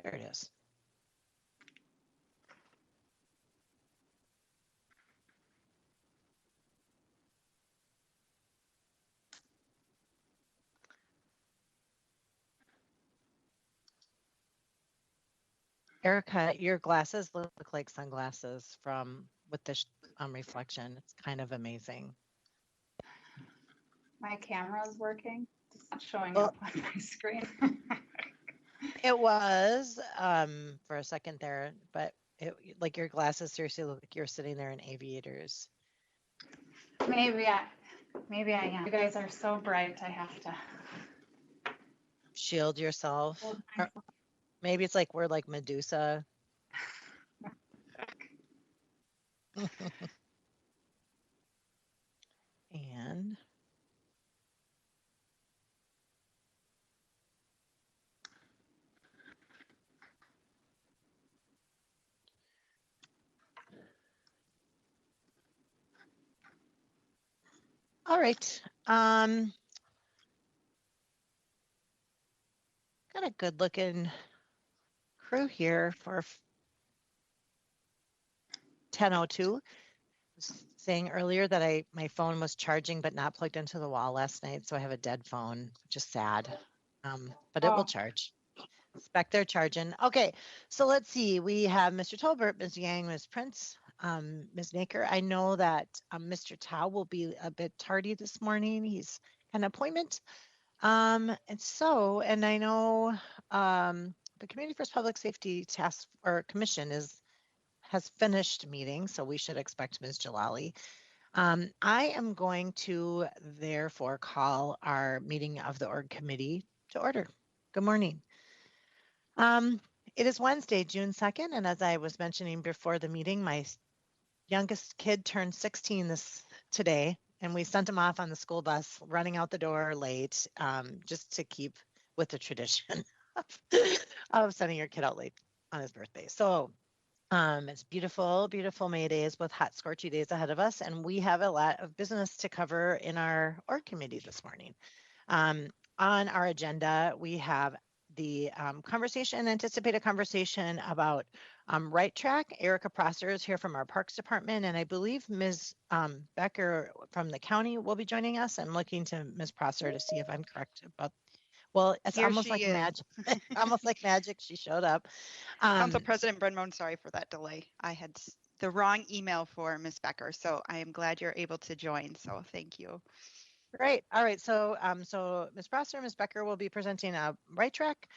There it is. Erica, your glasses look like sunglasses with the reflection. It's kind of amazing. My camera is working. It's not showing up on my screen. It was for a second there, but like your glasses seriously look like you're sitting there in aviators. Maybe I am. You guys are so bright. I have to shield yourself. Or maybe it's like we're like Medusa. And all right. Got a good looking crew here for 10:02. Saying earlier that my phone was charging but not plugged into the wall last night, so I have a dead phone, which is sad. But it will charge. Back there charging. Okay, so let's see. We have Mr. Tolbert, Ms. Yang, Ms. Prince, Ms. Naker. I know that Mr. Tao will be a bit tardy this morning. He's an appointment. And I know the Community First Public Safety Task or Commission has finished meeting, so we should expect Ms. Jalali. I am going to therefore call our meeting of the org committee to order. Good morning. It is Wednesday, June 2nd, and as I was mentioning before the meeting, my youngest kid turned 16 today, and we sent him off on the school bus, running out the door late, just to keep with the tradition of sending your kid out late on his birthday. So it's beautiful, beautiful May days with hot, scorchy days ahead of us, and we have a lot of business to cover in our org committee this morning. On our agenda, we have the anticipated conversation about Right Track. Erica Prosser is here from our Parks Department, and I believe Ms. Becker from the county will be joining us. I'm looking to Ms. Prosser to see if I'm correct about. Well, it's almost like magic. Almost like magic. She showed up. Council President Brenmone, sorry for that delay. I had the wrong email for Ms. Becker, so I am glad you're able to join. So thank you. Great. All right. So, Ms. Prosser, Ms. Becker will be presenting a Right Track.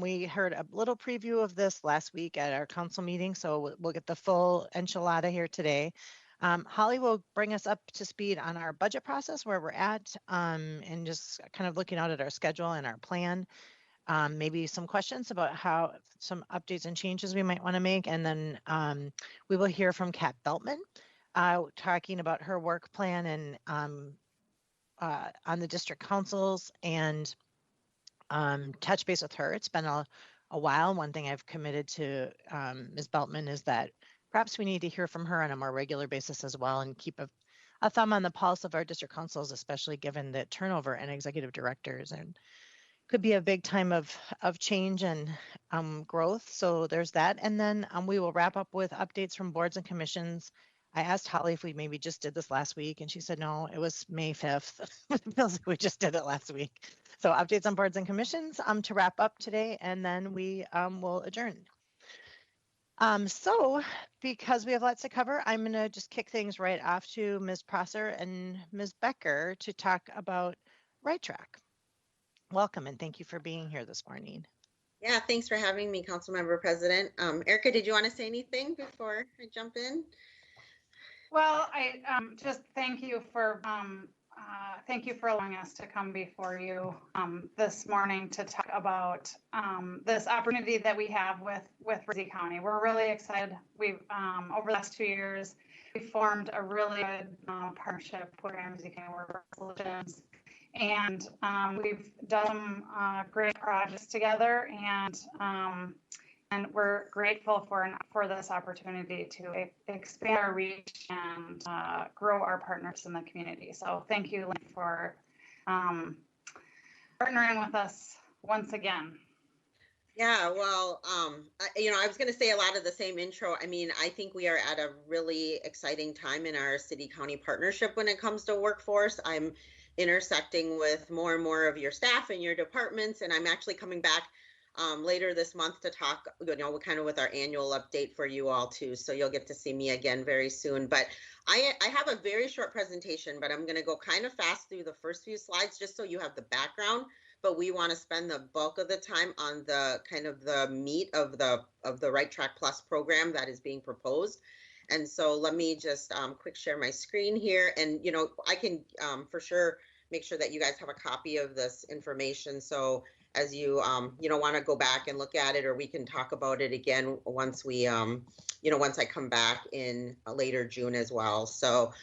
We heard a little preview of this last week at our council meeting, so we'll get the full enchilada here today. Holly will bring us up to speed on our budget process, where we're at, and just kind of looking out at our schedule and our plan. Maybe some questions about some updates and changes we might want to make. And then we will hear from Kat Beltman talking about her work plan and on the district councils and touch base with her. It's been a while. One thing I've committed to Ms. Beltman is that perhaps we need to hear from her on a more regular basis as well and keep a thumb on the pulse of our district councils, especially given the turnover in executive directors, and could be a big time of change and growth. So there's that. And then we will wrap up with updates from boards and commissions. I asked Holly if we maybe just did this last week, and she said, no, it was May 5th. It feels like we just did it last week. So updates on boards and commissions to wrap up today, and then we will adjourn. So because we have lots to cover, I'm going to just kick things right off to Ms. Prosser and Ms. Becker to talk about Right Track. Welcome, and thank you for being here this morning. Yeah, thanks for having me, Councilmember President. Erica, did you want to say anything before I jump in? Well, I just thank you for allowing us to come before you this morning to talk about this opportunity that we have with Ramsey County. We're really excited. We've over the last 2 years, we formed a really good partnership with Ramsey County Worksession, and we've done some great projects together, and we're grateful for this opportunity to expand our reach and grow our partners in the community. So thank you, Lynn, for partnering with us once again. Yeah, well, I was going to say a lot of the same intro. I mean, I think we are at a really exciting time in our city-county partnership when it comes to workforce. I'm intersecting with more and more of your staff and your departments, and I'm actually coming back later this month to talk, kind of with our annual update for you all too. So you'll get to see me again very soon. But I have a very short presentation, but I'm going to go kind of fast through the first few slides just so you have the background, but we want to spend the bulk of the time on the kind of the meat of the Right Track Plus program that is being proposed. And so let me just quick share my screen here, and I can for sure make sure that you guys have a copy of this information. So as you want to go back and look at it, or we can talk about it again once we once I come back in later June as well. So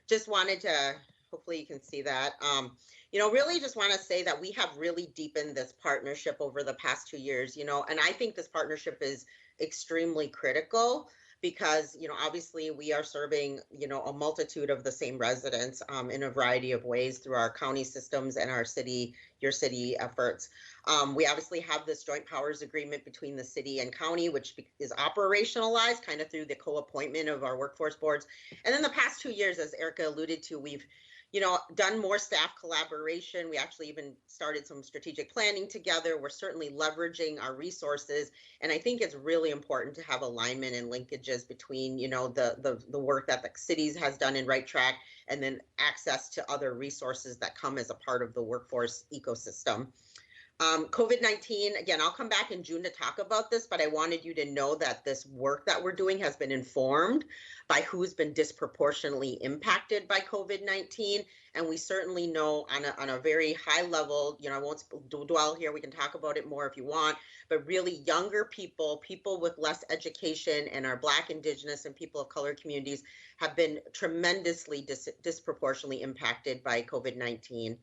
just wanted to, hopefully you can see that. Really just want to say that we have really deepened this partnership over the past 2 years, and I think this partnership is extremely critical because, obviously we are serving, a multitude of the same residents in a variety of ways through our county systems and your city efforts. We obviously have this joint powers agreement between the city and county, which is operationalized kind of through the co-appointment of our workforce boards. And in the past 2 years, as Erica alluded to, we've done more staff collaboration. We actually even started some strategic planning together. We're certainly leveraging our resources. And I think it's really important to have alignment and linkages between, the work that the cities has done in Right Track and then access to other resources that come as a part of the workforce ecosystem. COVID-19, again, I'll come back in June to talk about this, but I wanted you to know that this work that we're doing has been informed by who's been disproportionately impacted by COVID-19. And we certainly know on a very high level, I won't dwell here, we can talk about it more if you want, but really younger people with less education, and our Black, Indigenous, and people of color communities have been tremendously disproportionately impacted by COVID-19.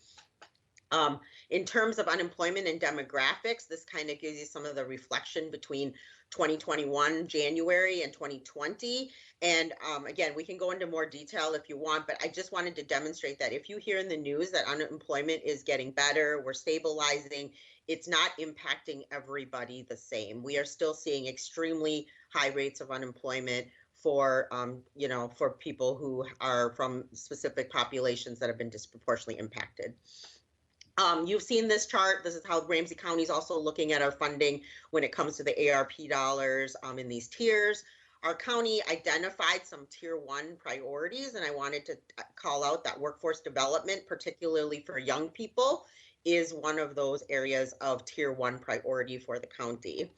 In terms of unemployment and demographics, this kind of gives you some of the reflection between 2021 January and 2020. And again, we can go into more detail if you want, but I just wanted to demonstrate that if you hear in the news that unemployment is getting better, we're stabilizing, it's not impacting everybody the same. We are still seeing extremely high rates of unemployment for for people who are from specific populations that have been disproportionately impacted. You've seen this chart. This is how Ramsey County is also looking at our funding when it comes to the ARP dollars in these tiers. Our county identified some tier 1 priorities, and I wanted to call out that workforce development, particularly for young people, is one of those areas of tier 1 priority for the county.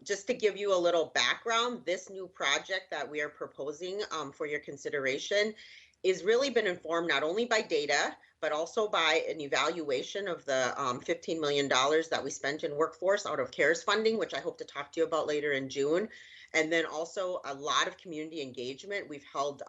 Just to give you a little background, this new project that we are proposing for your consideration is really been informed not only by data, but also by an evaluation of the $15 million that we spent in workforce out of CARES funding, which I hope to talk to you about later in June. And then also a lot of community engagement. We've held,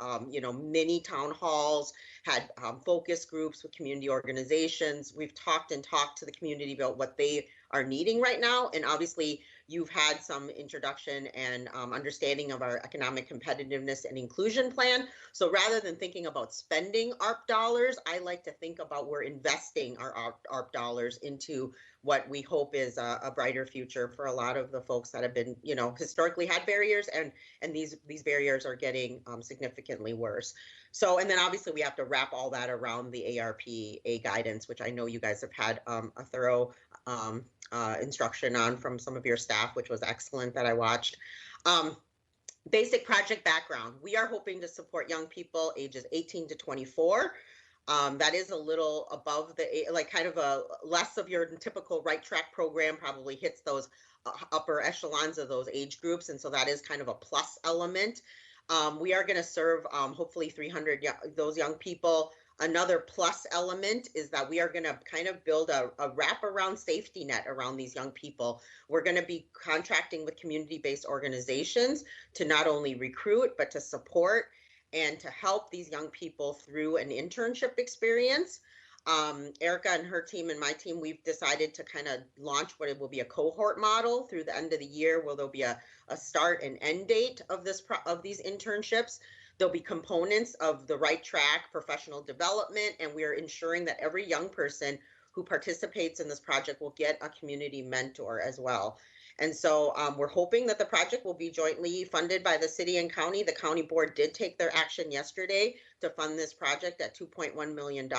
many town halls, had focus groups with community organizations. We've talked to the community about what they are needing right now. And obviously, you've had some introduction and understanding of our economic competitiveness and inclusion plan. So rather than thinking about spending ARP dollars, I like to think about we're investing our ARP dollars into what we hope is a brighter future for a lot of the folks that have been, historically had barriers, and these barriers are getting significantly worse. So, and then obviously we have to wrap all that around the ARPA guidance, which I know you guys have had a thorough instruction on from some of your staff, which was excellent that I watched. Basic project background. We are hoping to support young people ages 18 to 24. That is a little above kind of a less of your typical Right Track program, probably hits those upper echelons of those age groups. And so that is kind of a plus element. We are going to serve hopefully 300 those young people. Another plus element is that we are going to kind of build a wraparound safety net around these young people. We're going to be contracting with community-based organizations to not only recruit, but to support and to help these young people through an internship experience. Erica and her team and my team, we've decided to kind of launch what it will be a cohort model through the end of the year, where there'll be a start and end date of these internships. There'll be components of the Right Track professional development, and we are ensuring that every young person who participates in this project will get a community mentor as well. And so we're hoping that the project will be jointly funded by the city and county. The county board did take their action yesterday to fund this project at $2.1 million.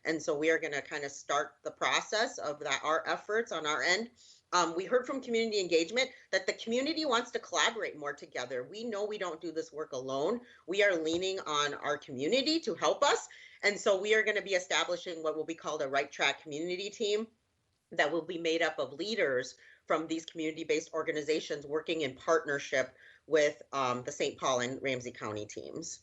And so we are going to kind of start the process of that, our efforts on our end. We heard from community engagement that the community wants to collaborate more together. We know we don't do this work alone. We are leaning on our community to help us. And so we are going to be establishing what will be called a Right Track community team that will be made up of leaders from these community-based organizations working in partnership with the St. Paul and Ramsey County teams.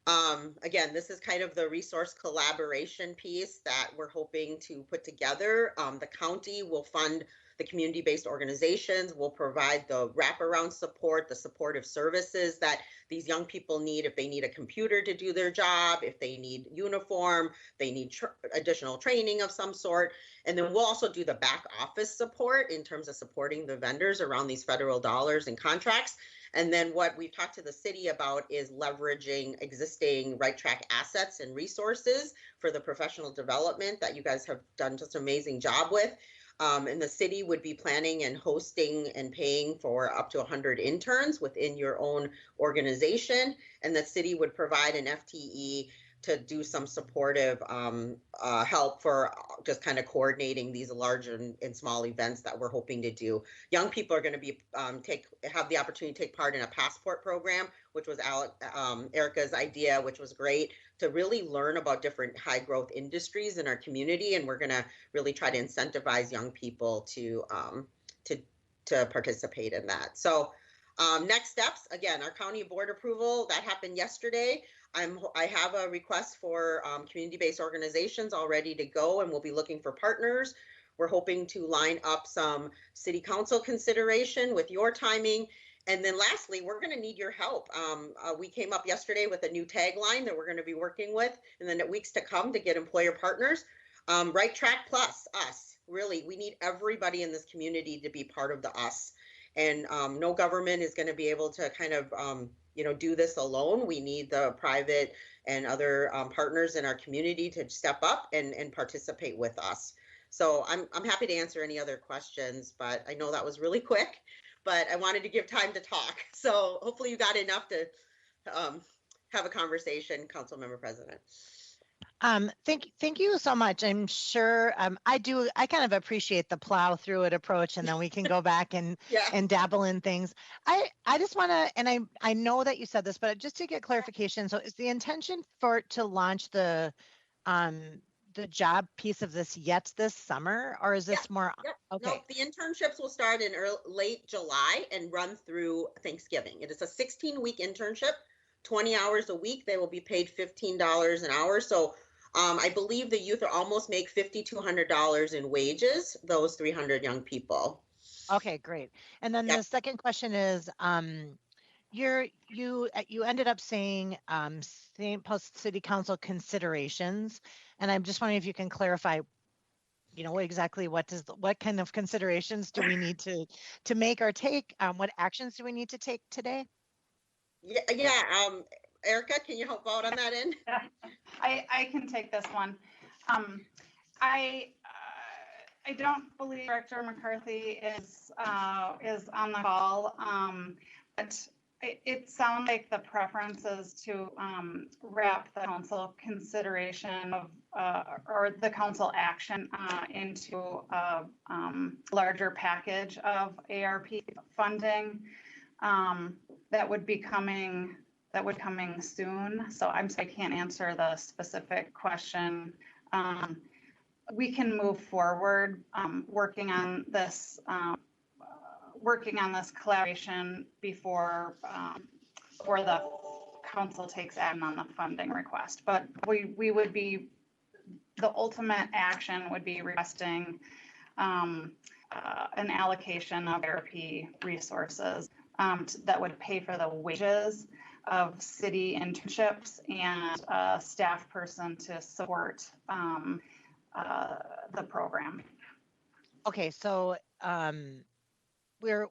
Again, this is kind of the resource collaboration piece that we're hoping to put together. The county will fund the community-based organizations, will provide the wraparound support, the supportive services that these young people need. If they need a computer to do their job, if they need uniform, they need additional training of some sort. And then we'll also do the back office support in terms of supporting the vendors around these federal dollars and contracts. And then what we've talked to the city about is leveraging existing Right Track assets and resources for the professional development that you guys have done just an amazing job with. And the city would be planning and hosting and paying for up to 100 interns within your own organization. And the city would provide an FTE to do some supportive help for just kind of coordinating these large and small events that we're hoping to do. Young people are going to be have the opportunity to take part in a passport program, which was Erica's idea, which was great, to really learn about different high growth industries in our community. And we're going to really try to incentivize young people to participate in that. So next steps, again, our county board approval that happened yesterday. I have a request for community-based organizations all ready to go, and we'll be looking for partners. We're hoping to line up some city council consideration with your timing. And then lastly, we're going to need your help. We came up yesterday with a new tagline that we're going to be working with in the weeks to come to get employer partners. Right Track plus us. Really, we need everybody in this community to be part of the us. And no government is going to be able to kind of do this alone. We need the private and other partners in our community to step up and participate with us. So I'm happy to answer any other questions, but I know that was really quick, but I wanted to give time to talk. So hopefully you got enough to have a conversation, Council Member President. Thank you so much. I'm sure I kind of appreciate the plow through it approach, and then we can go back and dabble in things. I just want to, and I know that you said this, but just to get clarification. So is the intention to launch the job piece of this yet this summer, or is this more? Yep. Okay. No, the internships will start in late July and run through Thanksgiving. It is a 16-week internship, 20 hours a week. They will be paid $15 an hour. So I believe the youth will almost make $5,200 in wages, those 300 young people. Okay, great. And then the second question is, you ended up saying St. Paul City Council considerations, and I'm just wondering if you can clarify, exactly what kind of considerations do we need to make or take? What actions do we need to take today? Yeah. Erica, can you help out on that end? I can take this one. I don't believe Director McCarthy is on the call, but it sounds like the preference is to wrap the council consideration of or the council action into a larger package of ARP funding that would be coming soon. So I can't answer the specific question. We can move forward working on this collaboration before the council takes action on the funding request. But we would be, the ultimate action would be requesting an allocation of ARP resources that would pay for the wages of city internships and a staff person to support the program. Okay, so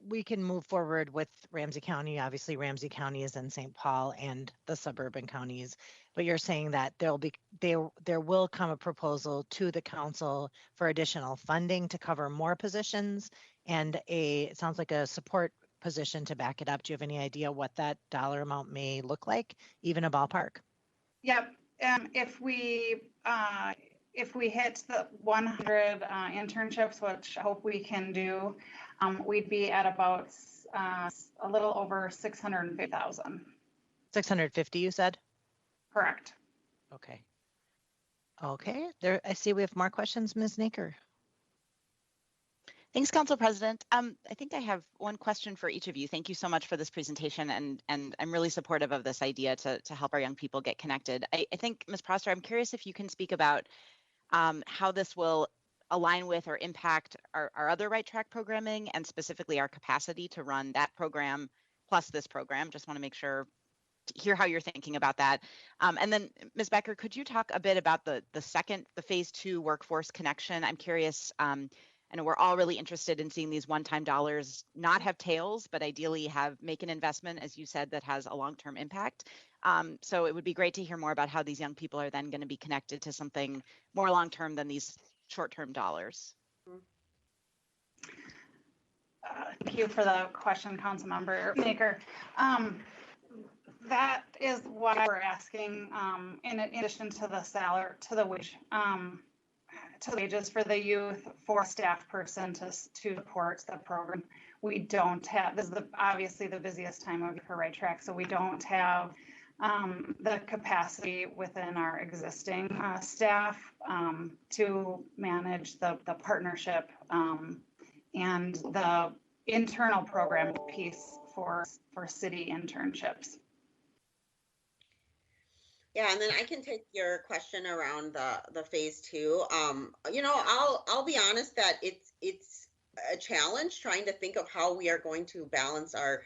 we can move forward with Ramsey County. Obviously, Ramsey County is in St. Paul and the suburban counties, but you're saying that there will come a proposal to the council for additional funding to cover more positions and it sounds like a support position to back it up. Do you have any idea what that dollar amount may look like, even a ballpark? Yep. If we hit the 100 internships, which I hope we can do, we'd be at about a little over 650,000. 650, you said? Correct. Okay. Okay. There, I see we have more questions, Ms. Naker. Thanks, Council President. I think I have one question for each of you. Thank you so much for this presentation, and I'm really supportive of this idea to help our young people get connected. I think, Ms. Prosser, I'm curious if you can speak about how this will align with or impact our other Right Track programming, and specifically our capacity to run that program plus this program. Just want to make sure to hear how you're thinking about that. And then, Ms. Becker, could you talk a bit about the phase 2 workforce connection? I'm curious. I know we're all really interested in seeing these one-time dollars not have tails, but ideally make an investment, as you said, that has a long-term impact. So it would be great to hear more about how these young people are then going to be connected to something more long-term than these short-term dollars. Thank you for the question, Councilmember Naker. That is why we're asking, in addition to the salary, to the wage, to the wages for the youth, for a staff person to support the program. We don't have, this is obviously the busiest time of year for Right Track, so we don't have the capacity within our existing staff to manage the partnership and the internal program piece for city internships. Yeah, and then I can take your question around the phase 2. You know, I'll be honest that it's a challenge trying to think of how we are going to balance our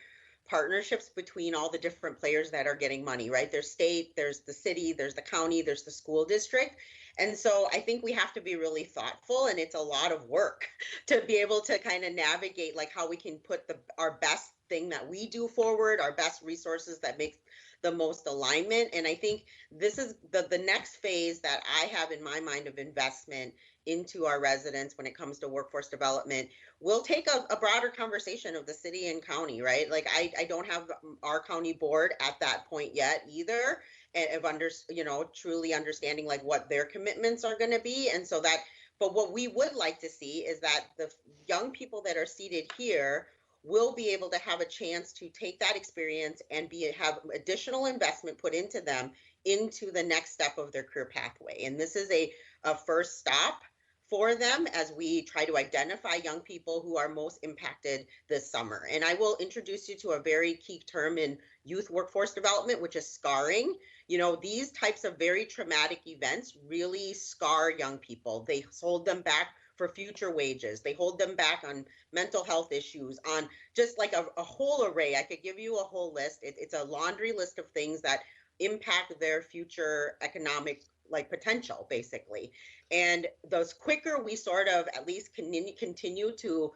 partnerships between all the different players that are getting money, right? There's state, there's the city, there's the county, there's the school district. And so I think we have to be really thoughtful, and it's a lot of work to be able to kind of navigate like how we can put our best thing that we do forward, our best resources that make the most alignment. And I think this is the next phase that I have in my mind of investment into our residents when it comes to workforce development. We'll take a broader conversation of the city and county, right? Like I don't have our county board at that point yet either, and of truly understanding like what their commitments are going to be. And so that, but what we would like to see is that the young people that are seated here will be able to have a chance to take that experience and have additional investment put into them into the next step of their career pathway. And this is a first stop for them as we try to identify young people who are most impacted this summer. And I will introduce you to a very key term in youth workforce development, which is scarring. You know, these types of very traumatic events really scar young people. They hold them back for future wages. They hold them back on mental health issues, on just like a whole array. I could give you a whole list. It's a laundry list of things that impact their future economic like potential, basically. And those quicker we sort of at least continue to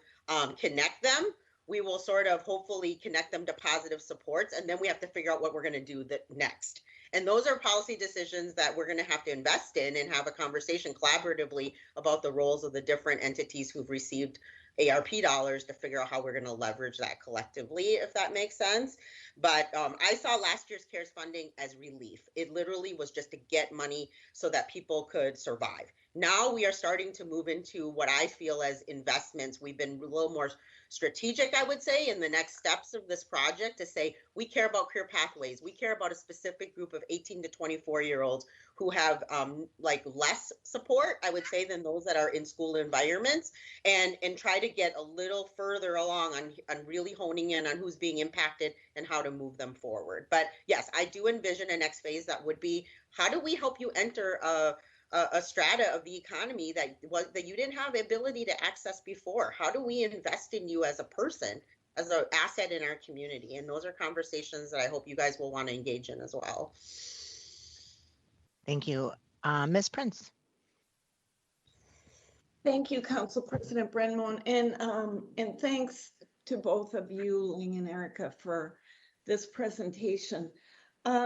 connect them, we will sort of hopefully connect them to positive supports. And then we have to figure out what we're going to do next. And those are policy decisions that we're going to have to invest in and have a conversation collaboratively about the roles of the different entities who've received ARP dollars to figure out how we're going to leverage that collectively, if that makes sense. But I saw last year's CARES funding as relief. It literally was just to get money so that people could survive. Now we are starting to move into what I feel as investments. We've been a little more strategic, I would say, in the next steps of this project to say we care about career pathways. We care about a specific group of 18 to 24-year-olds who have like less support, I would say, than those that are in school environments, and try to get a little further along on really honing in on who's being impacted and how to move them forward. But yes, I do envision a next phase that would be, how do we help you enter a strata of the economy that you didn't have the ability to access before? How do we invest in you as a person, as an asset in our community? And those are conversations that I hope you guys will want to engage in as well. Thank you. Ms. Prince. Thank you, Council President Brenmon, and thanks to both of you, Ling and Erica, for this presentation.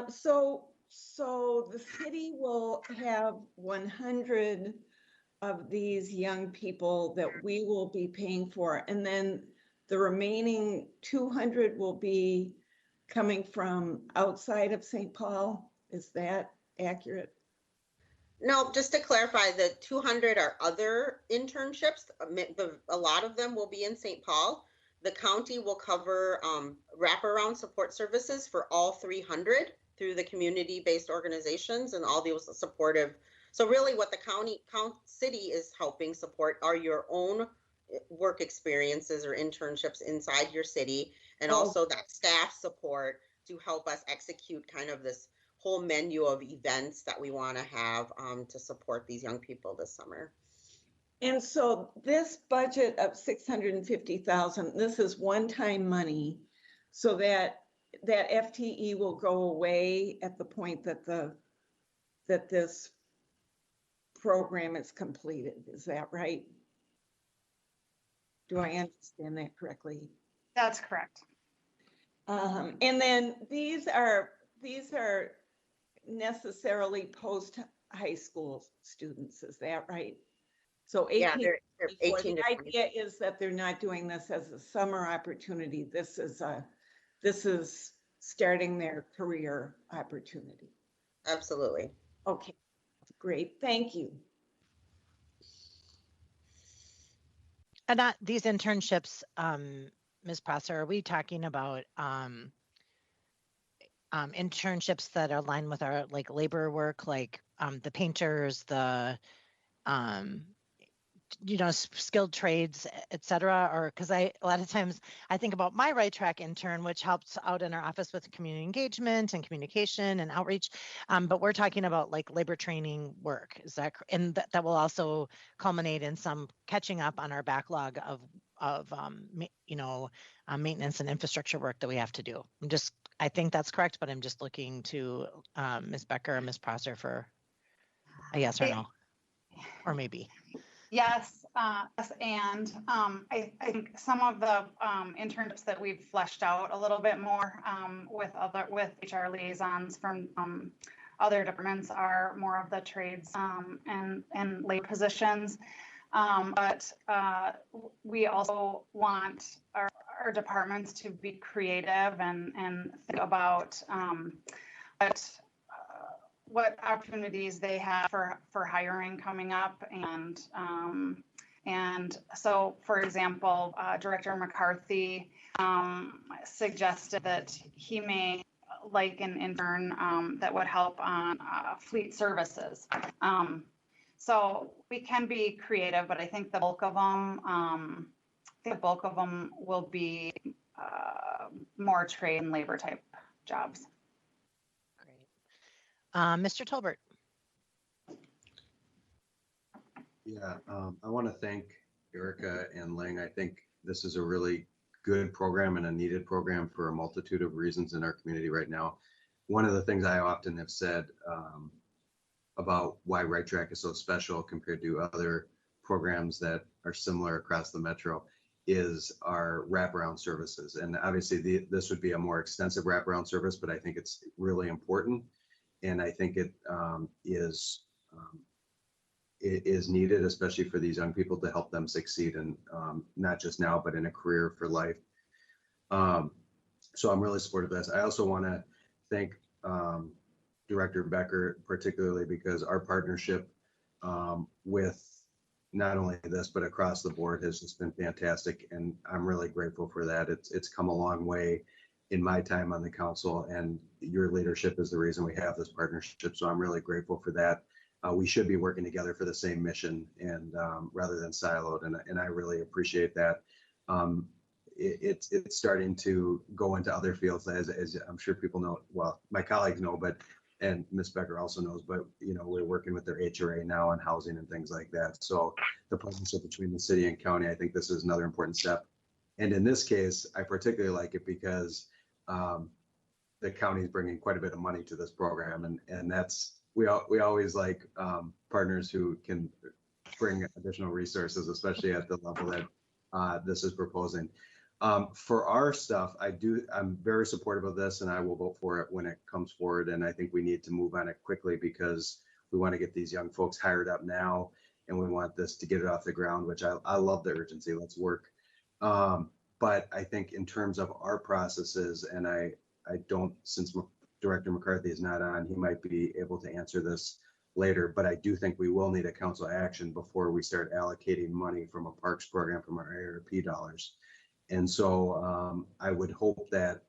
So the city will have 100 of these young people that we will be paying for, and then the remaining 200 will be coming from outside of St. Paul. Is that accurate? No, just to clarify, the 200 are other internships. A lot of them will be in St. Paul. The county will cover wraparound support services for all 300 through the community-based organizations and all those supportive. So really what the city is helping support are your own work experiences or internships inside your city, and also that staff support to help us execute kind of this whole menu of events that we want to have to support these young people this summer. And so this budget of 650,000, this is one-time money, so that FTE will go away at the point that this program is completed. Is that right? Do I understand that correctly? That's correct. And then these are necessarily post-high school students. Is that right? So 18, yeah, they're 18 the idea is that they're not doing this as a summer opportunity. This is starting their career opportunity. Absolutely. Okay, great. Thank you. And these internships, Ms. Prosser, are we talking about internships that are aligned with our like labor work, like the painters, the skilled trades, et cetera? Or because a lot of times I think about my Right Track intern, which helps out in our office with community engagement and communication and outreach. But we're talking about like labor training work. Is that, and that will also culminate in some catching up on our backlog of maintenance and infrastructure work that we have to do. I think that's correct, but I'm just looking to Ms. Becker and Ms. Prosser for a yes or no, or maybe. Yes, and I think some of the internships that we've fleshed out a little bit more with HR liaisons from other departments are more of the trades and labor positions. But we also want our departments to be creative and think about what opportunities they have for hiring coming up, and so, for example, Director McCarthy suggested that he may like an intern that would help on fleet services. So we can be creative, but I think the bulk of them will be more trade and labor type jobs. Mr. Tolbert. Yeah, I want to thank Erica and Ling. I think this is a really good program and a needed program for a multitude of reasons in our community right now. One of the things I often have said about why Right Track is so special compared to other programs that are similar across the metro is our wraparound services. And obviously this would be a more extensive wraparound service, but I think it's really important. And I think it is needed, especially for these young people, to help them succeed, and not just now, but in a career for life. So I'm really supportive of this. I also want to thank Director Becker, particularly because our partnership with not only this, but across the board has just been fantastic. And I'm really grateful for that. It's come a long way in my time on the council, and your leadership is the reason we have this partnership. So I'm really grateful for that. We should be working together for the same mission, and rather than siloed. And I really appreciate that. It's starting to go into other fields, as I'm sure people know. Well, my colleagues know, and Ms. Becker also knows, but we're working with their HRA now on housing and things like that. So the partnership between the city and county, I think this is another important step. And in this case, I particularly like it because the county is bringing quite a bit of money to this program, and that's we always like partners who can bring additional resources, especially at the level that this is proposing. For our stuff, I'm very supportive of this and I will vote for it when it comes forward. And I think we need to move on it quickly because we want to get these young folks hired up now and we want this to get it off the ground, which I love the urgency. Let's work. But I think in terms of our processes, and I don't, since Director McCarthy is not on, he might be able to answer this later, but I do think we will need a council action before we start allocating money from a parks program from our ARP dollars. And so I would hope that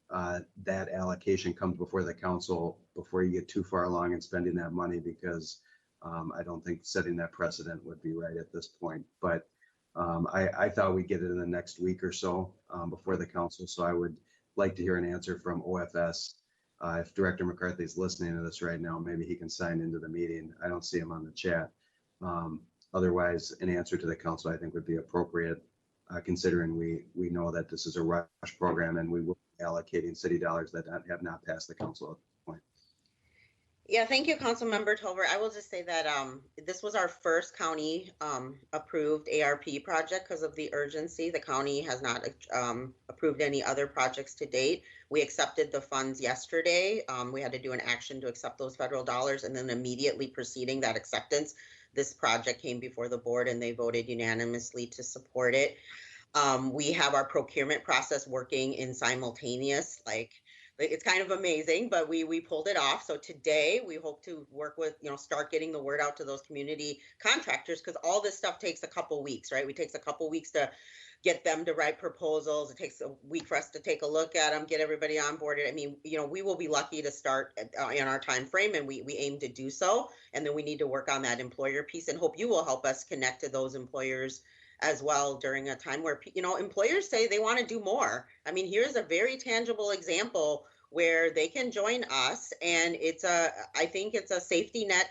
that allocation comes before the council before you get too far along in spending that money, because I don't think setting that precedent would be right at this point. But I thought we'd get it in the next week or so before the council. So I would like to hear an answer from OFS. If Director McCarthy is listening to this right now, maybe he can sign into the meeting. I don't see him on the chat. Otherwise, an answer to the council, I think, would be appropriate, considering we know that this is a rush program and we will be allocating city dollars that have not passed the council at this point. Yeah, thank you, Councilmember Tolbert. I will just say that this was our first county approved ARP project because of the urgency. The county has not approved any other projects to date. We accepted the funds yesterday. We had to do an action to accept those federal dollars, and then immediately preceding that acceptance, this project came before the board and they voted unanimously to support it. We have our procurement process working in simultaneous, like it's kind of amazing, but we pulled it off. So today we hope to work with, start getting the word out to those community contractors, because all this stuff takes a couple weeks, right? It takes a couple weeks to get them to write proposals. It takes a week for us to take a look at them, get everybody on board. I mean, we will be lucky to start in our time frame, and we aim to do so. And then we need to work on that employer piece, and hope you will help us connect to those employers as well during a time where, employers say they want to do more. I mean, here's a very tangible example where they can join us, and I think it's a safety net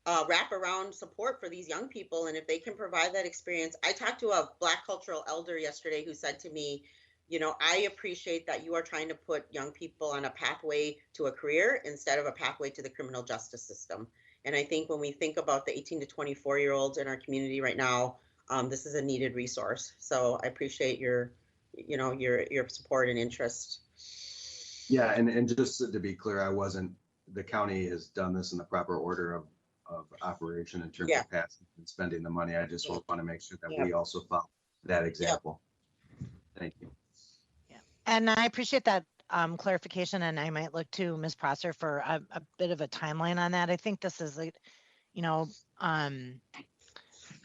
wraparound support for these young people. And if they can provide that experience, I talked to a Black cultural elder yesterday who said to me, I appreciate that you are trying to put young people on a pathway to a career instead of a pathway to the criminal justice system. And I think when we think about the 18 to 24-year-olds in our community right now, this is a needed resource. So I appreciate your support and interest. Yeah, and just to be clear, the county has done this in the proper order of operation in terms of passing and spending the money. I just want to make sure that we also follow that example. Thank you. Yeah, and I appreciate that clarification, and I might look to Ms. Prosser for a bit of a timeline on that. I think this is like,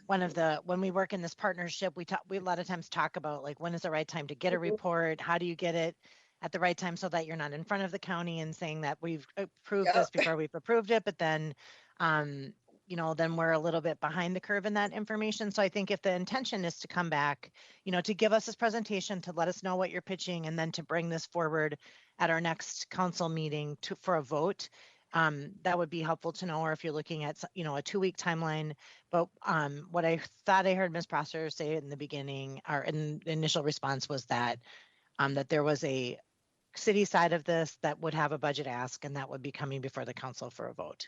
when we work in this partnership, we a lot of times talk about like, when is the right time to get a report? How do you get it at the right time so that you're not in front of the county and saying that we've approved this before we've approved it, but then, then we're a little bit behind the curve in that information. So I think if the intention is to come back, to give us this presentation, to let us know what you're pitching, and then to bring this forward at our next council meeting for a vote, that would be helpful to know. Or if you're looking at, a 2-week timeline. But what I thought I heard Ms. Prosser say in the beginning, or in the initial response, was that that there was a city side of this that would have a budget ask, and that would be coming before the council for a vote.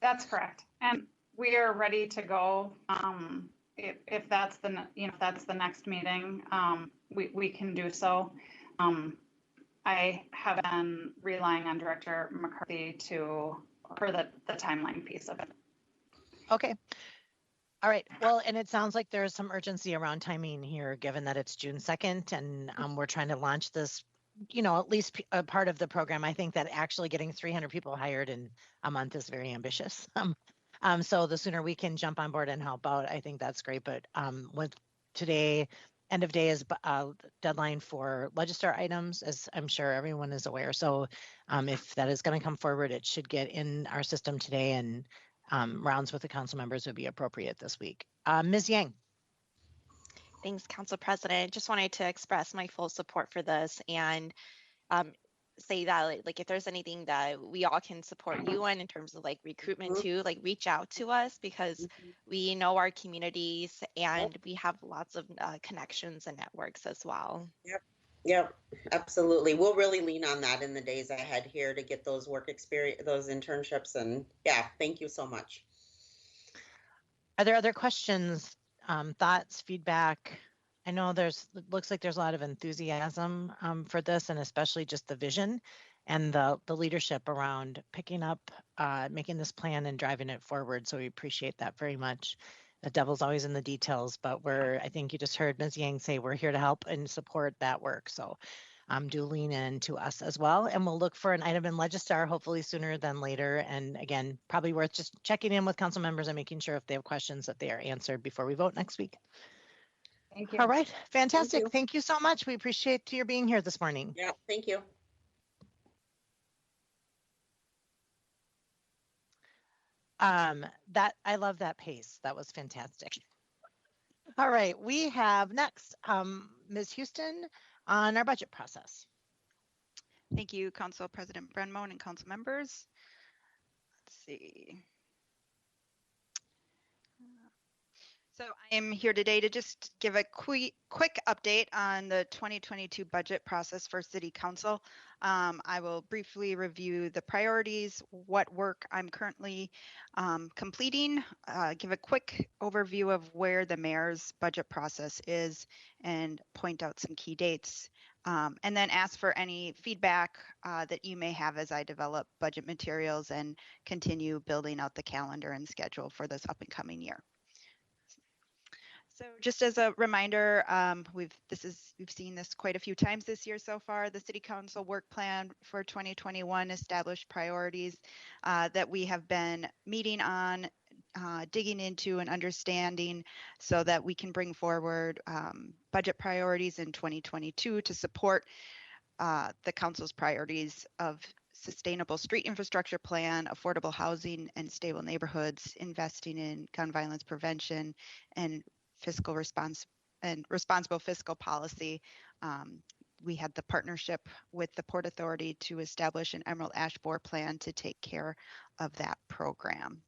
That's correct. And we are ready to go. If that's the next meeting, we can do so. I have been relying on Director McCarthy for the timeline piece of it. Okay. All right. Well, and it sounds like there's some urgency around timing here, given that it's June 2nd, and we're trying to launch this, at least a part of the program. I think that actually getting 300 people hired in a month is very ambitious. So the sooner we can jump on board and help out, I think that's great. But with today, end of day is deadline for register items, as I'm sure everyone is aware. So if that is going to come forward, it should get in our system today, and rounds with the council members would be appropriate this week. Ms. Yang. Thanks, Council President. Just wanted to express my full support for this, and say that like if there's anything that we all can support you in terms of like recruitment too, like reach out to us, because we know our communities and we have lots of connections and networks as well. Yep, absolutely. We'll really lean on that in the days ahead here to get those work experience, those internships, and thank you so much. Are there other questions, thoughts, feedback I know it looks like there's a lot of enthusiasm for this, and especially just the vision and the leadership around picking up, making this plan and driving it forward. So we appreciate that very much. The devil's always in the details, but I think you just heard Ms. Yang say we're here to help and support that work. So do lean in to us as well. And we'll look for an item in Legistar hopefully sooner than later. And again, probably worth just checking in with council members and making sure if they have questions that they are answered before we vote next week. Thank you. All right, fantastic. you. Thank you so much. We appreciate your being here this morning. Yeah, thank you. I love that pace. That was fantastic. All right, we have next Ms. Houston on our budget process. Thank you, Council President Brenmone and council members. Let's see. So I am here today to just give a quick update on the 2022 budget process for City Council. I will briefly review the priorities, what work I'm currently completing, give a quick overview of where the mayor's budget process is, and point out some key dates. And then ask for any feedback that you may have as I develop budget materials and continue building out the calendar and schedule for this up and coming year. So just as a reminder, we've seen this quite a few times this year so far. The City Council work plan for 2021 established priorities that we have been meeting on, digging into and understanding so that we can bring forward budget priorities in 2022 to support the council's priorities of sustainable street infrastructure plan, affordable housing and stable neighborhoods, investing in gun violence prevention, and responsible fiscal policy. We had the partnership with the Port Authority to establish an Emerald Ash Borer plan to take care of that program.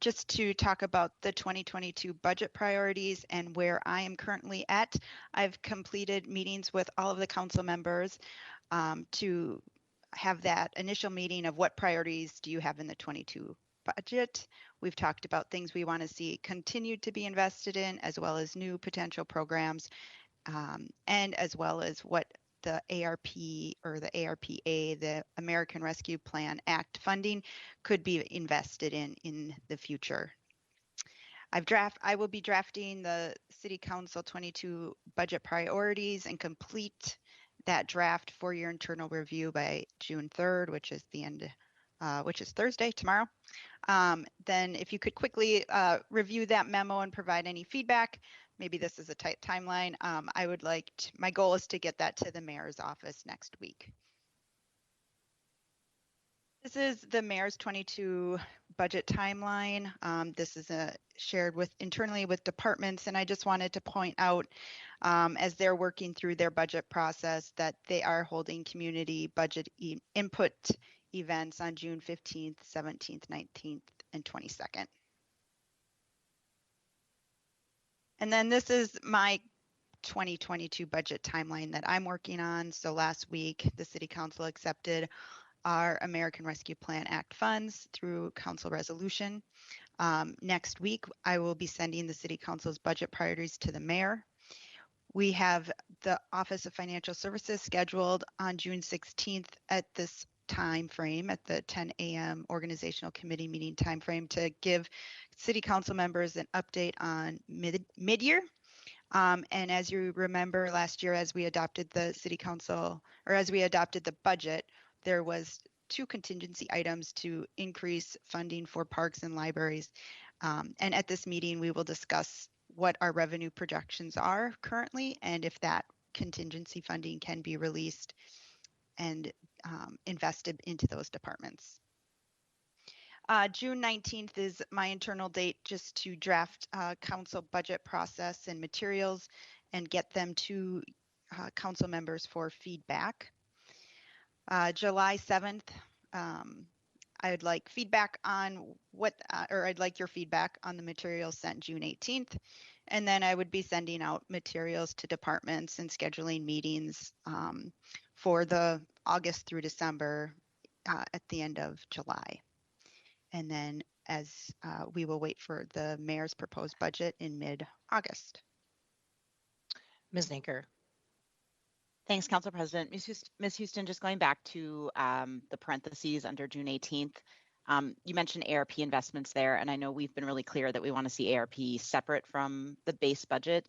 Just to talk about the 2022 budget priorities and where I am currently at, I've completed meetings with all of the council members to have that initial meeting of what priorities do you have in the 22 budget. We've talked about things we want to see continued to be invested in, as well as new potential programs, and as well as what the ARP or the ARPA, the American Rescue Plan Act funding could be invested in the future. I will be drafting the City Council 22 budget priorities and complete that draft for your internal review by June 3rd, which is which is Thursday, tomorrow. Then if you could quickly review that memo and provide any feedback, maybe this is a tight timeline. My goal is to get that to the mayor's office next week. This is the mayor's 22 budget timeline. This is shared internally with departments, and I just wanted to point out as they're working through their budget process that they are holding community budget input events on June 15th, 17th, 19th, and 22nd. And then this is my 2022 budget timeline that I'm working on. So last week, the City Council accepted our American Rescue Plan Act funds through council resolution. Next week, I will be sending the City Council's budget priorities to the mayor. We have the Office of Financial Services scheduled on June 16th at this time frame, at the 10 a.m. organizational committee meeting time frame, to give City Council members an update on mid-year. And as you remember, last year, as we adopted the City Council, or as we adopted the budget, there was 2 contingency items to increase funding for parks and libraries. And at this meeting, we will discuss what our revenue projections are currently and if that contingency funding can be released and invested into those departments. June 19th is my internal date just to draft council budget process and materials and get them to council members for feedback. July 7th, I'd like feedback on I'd like your feedback on the materials sent June 18th. And then I would be sending out materials to departments and scheduling meetings for the August through December at the end of July. And then as we will wait for the mayor's proposed budget in mid-August. Ms. Naker. Thanks, Council President. Ms. Houston, just going back to the parentheses under June 18th, you mentioned ARP investments there, and I know we've been really clear that we want to see ARP separate from the base budget.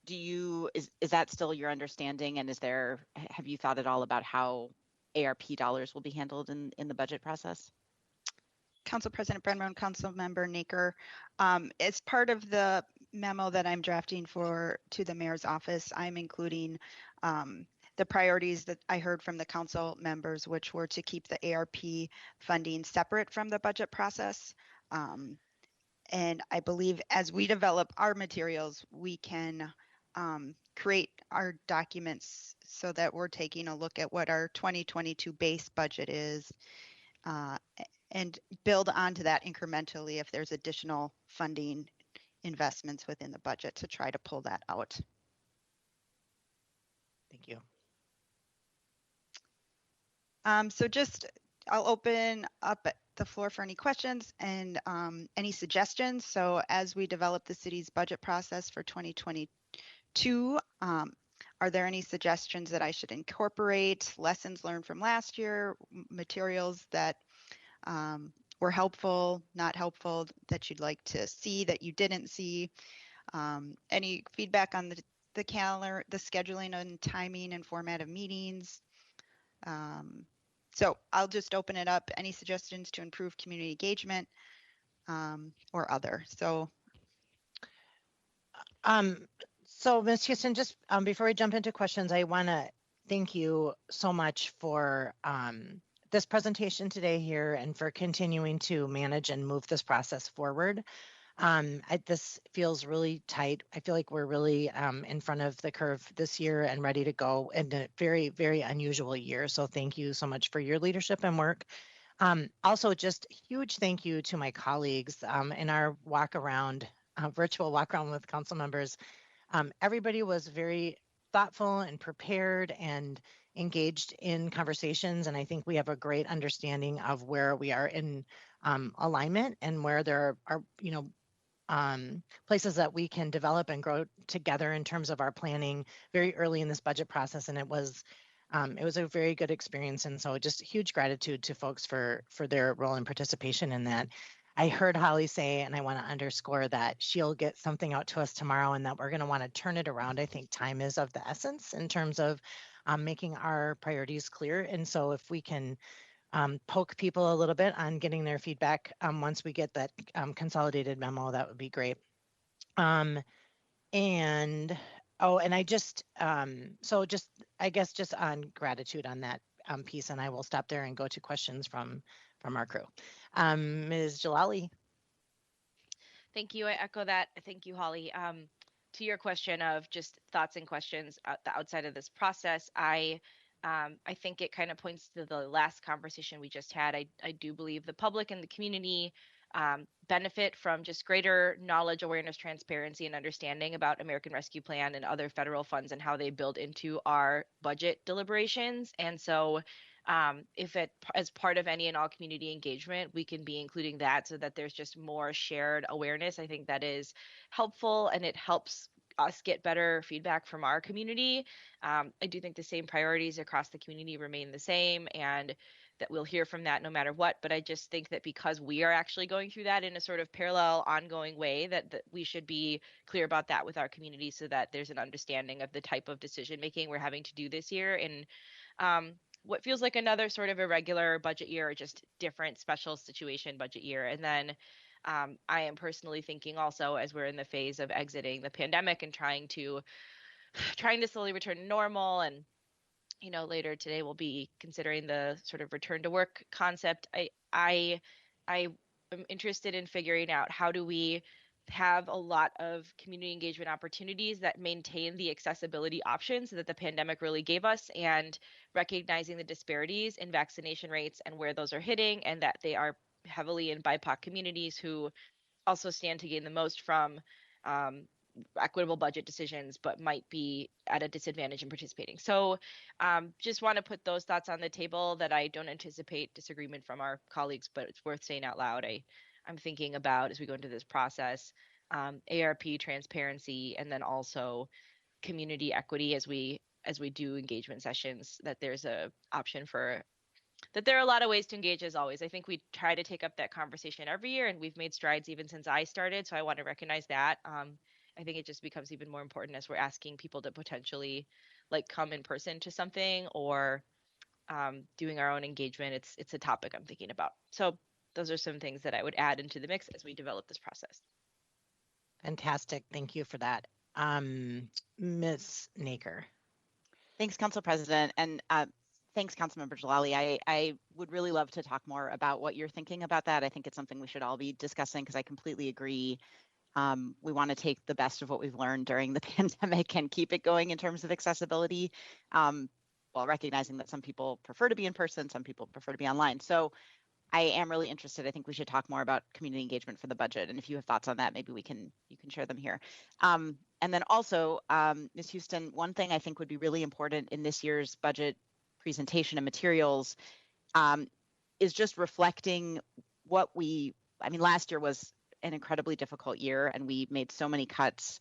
Is that still your understanding, and have you thought at all about how ARP dollars will be handled in the budget process? Council President Brenman, Council Member Naker, as part of the memo that I'm drafting to the mayor's office, I'm including the priorities that I heard from the council members, which were to keep the ARP funding separate from the budget process. And I believe as we develop our materials, we can create our documents so that we're taking a look at what our 2022 base budget is and build onto that incrementally if there's additional funding investments within the budget to try to pull that out. Thank you. So I'll open up the floor for any questions and any suggestions. So as we develop the city's budget process for 2022, are there any suggestions that I should incorporate, lessons learned from last year, materials that were helpful, not helpful, that you'd like to see that you didn't see? Any feedback on the calendar, the scheduling and timing and format of meetings? So I'll just open it up. Any suggestions to improve community engagement or other? So Ms. Houston, just before we jump into questions, I want to thank you so much for this presentation today here and for continuing to manage and move this process forward. This feels really tight. I feel like we're really in front of the curve this year and ready to go in a very, very unusual year. So thank you so much for your leadership and work. Also, just huge thank you to my colleagues in our virtual walk around with council members. Everybody was very thoughtful and prepared and engaged in conversations. And I think we have a great understanding of where we are in alignment and where there are, places that we can develop and grow together in terms of our planning very early in this budget process. And it was a very good experience. And so just huge gratitude to folks for their role and participation in that. I heard Holly say, and I want to underscore that she'll get something out to us tomorrow and that we're going to want to turn it around. I think time is of the essence in terms of making our priorities clear. And so if we can poke people a little bit on getting their feedback once we get that consolidated memo, that would be great. And I just, I guess just on gratitude on that piece, and I will stop there and go to questions from our crew. Ms. Jalali. Thank you. I echo that. Thank you, Holly. To your question of just thoughts and questions outside of this process, I think it kind of points to the last conversation we just had. I do believe the public and the community benefit from just greater knowledge, awareness, transparency, and understanding about American Rescue Plan and other federal funds and how they build into our budget deliberations. And so if as part of any and all community engagement, we can be including that so that there's just more shared awareness. I think that is helpful and it helps us get better feedback from our community. I do think the same priorities across the community remain the same and that we'll hear from that no matter what. But I just think that because we are actually going through that in a sort of parallel, ongoing way, that we should be clear about that with our community so that there's an understanding of the type of decision making we're having to do this year. And what feels like another sort of irregular budget year or just different special situation budget year. And then I am personally thinking also as we're in the phase of exiting the pandemic and trying to slowly return to normal. And, later today we'll be considering the sort of return to work concept. I am interested in figuring out how do we have a lot of community engagement opportunities that maintain the accessibility options that the pandemic really gave us, and recognizing the disparities in vaccination rates and where those are hitting, and that they are heavily in BIPOC communities who also stand to gain the most from equitable budget decisions, but might be at a disadvantage in participating. So just want to put those thoughts on the table that I don't anticipate disagreement from our colleagues, but it's worth saying out loud. I'm thinking about as we go into this process, ARP transparency, and then also community equity as we do engagement sessions, that there's a option for that there are a lot of ways to engage as always. I think we try to take up that conversation every year and we've made strides even since I started. So I want to recognize that. I think it just becomes even more important as we're asking people to potentially like come in person to something or doing our own engagement. It's a topic I'm thinking about. So those are some things that I would add into the mix as we develop this process. Fantastic. Thank you for that. Ms. Naker. Thanks, Council President. And thanks, Councilmember Jalali. I would really love to talk more about what you're thinking about that. I think it's something we should all be discussing because I completely agree. We want to take the best of what we've learned during the pandemic and keep it going in terms of accessibility, while recognizing that some people prefer to be in person, some people prefer to be online. So I am really interested. I think we should talk more about community engagement for the budget. And if you have thoughts on that, maybe you can share them here. And then also, Ms. Houston, one thing I think would be really important in this year's budget presentation and materials is just reflecting what last year was an incredibly difficult year and we made so many cuts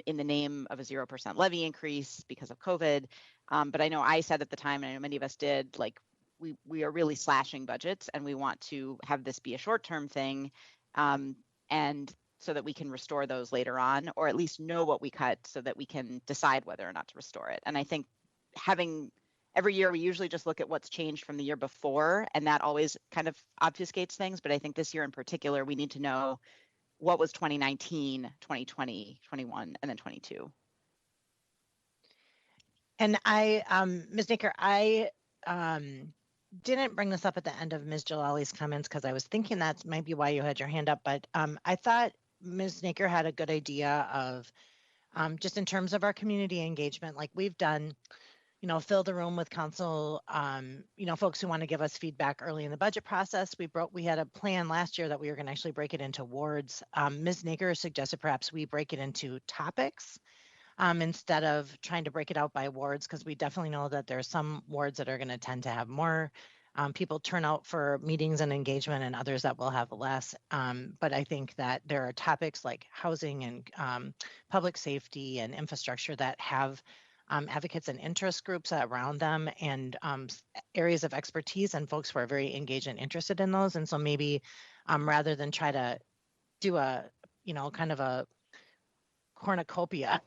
in the name of a 0% levy increase because of COVID. But I know I said at the time, and I know many of us did, like, we are really slashing budgets and we want to have this be a short-term thing and so that we can restore those later on, or at least know what we cut so that we can decide whether or not to restore it. And I think every year we usually just look at what's changed from the year before, and that always kind of obfuscates things. But I think this year in particular, we need to know what was 2019, 2020, 21, and then 22. And Ms. Naker, I didn't bring this up at the end of Ms. Jalali's comments because I was thinking that might be why you had your hand up, but I thought Ms. Naker had a good idea of just in terms of our community engagement, like we've done, fill the room with council, folks who want to give us feedback early in the budget process. We had a plan last year that we were going to actually break it into wards. Ms. Naker suggested perhaps we break it into topics instead of trying to break it out by wards, because we definitely know that there's some wards that are going to tend to have more people turn out for meetings and engagement and others that will have less. But I think that there are topics like housing and public safety and infrastructure that have advocates and interest groups around them and areas of expertise and folks who are very engaged and interested in those. And so maybe rather than try to do a, kind of a cornucopia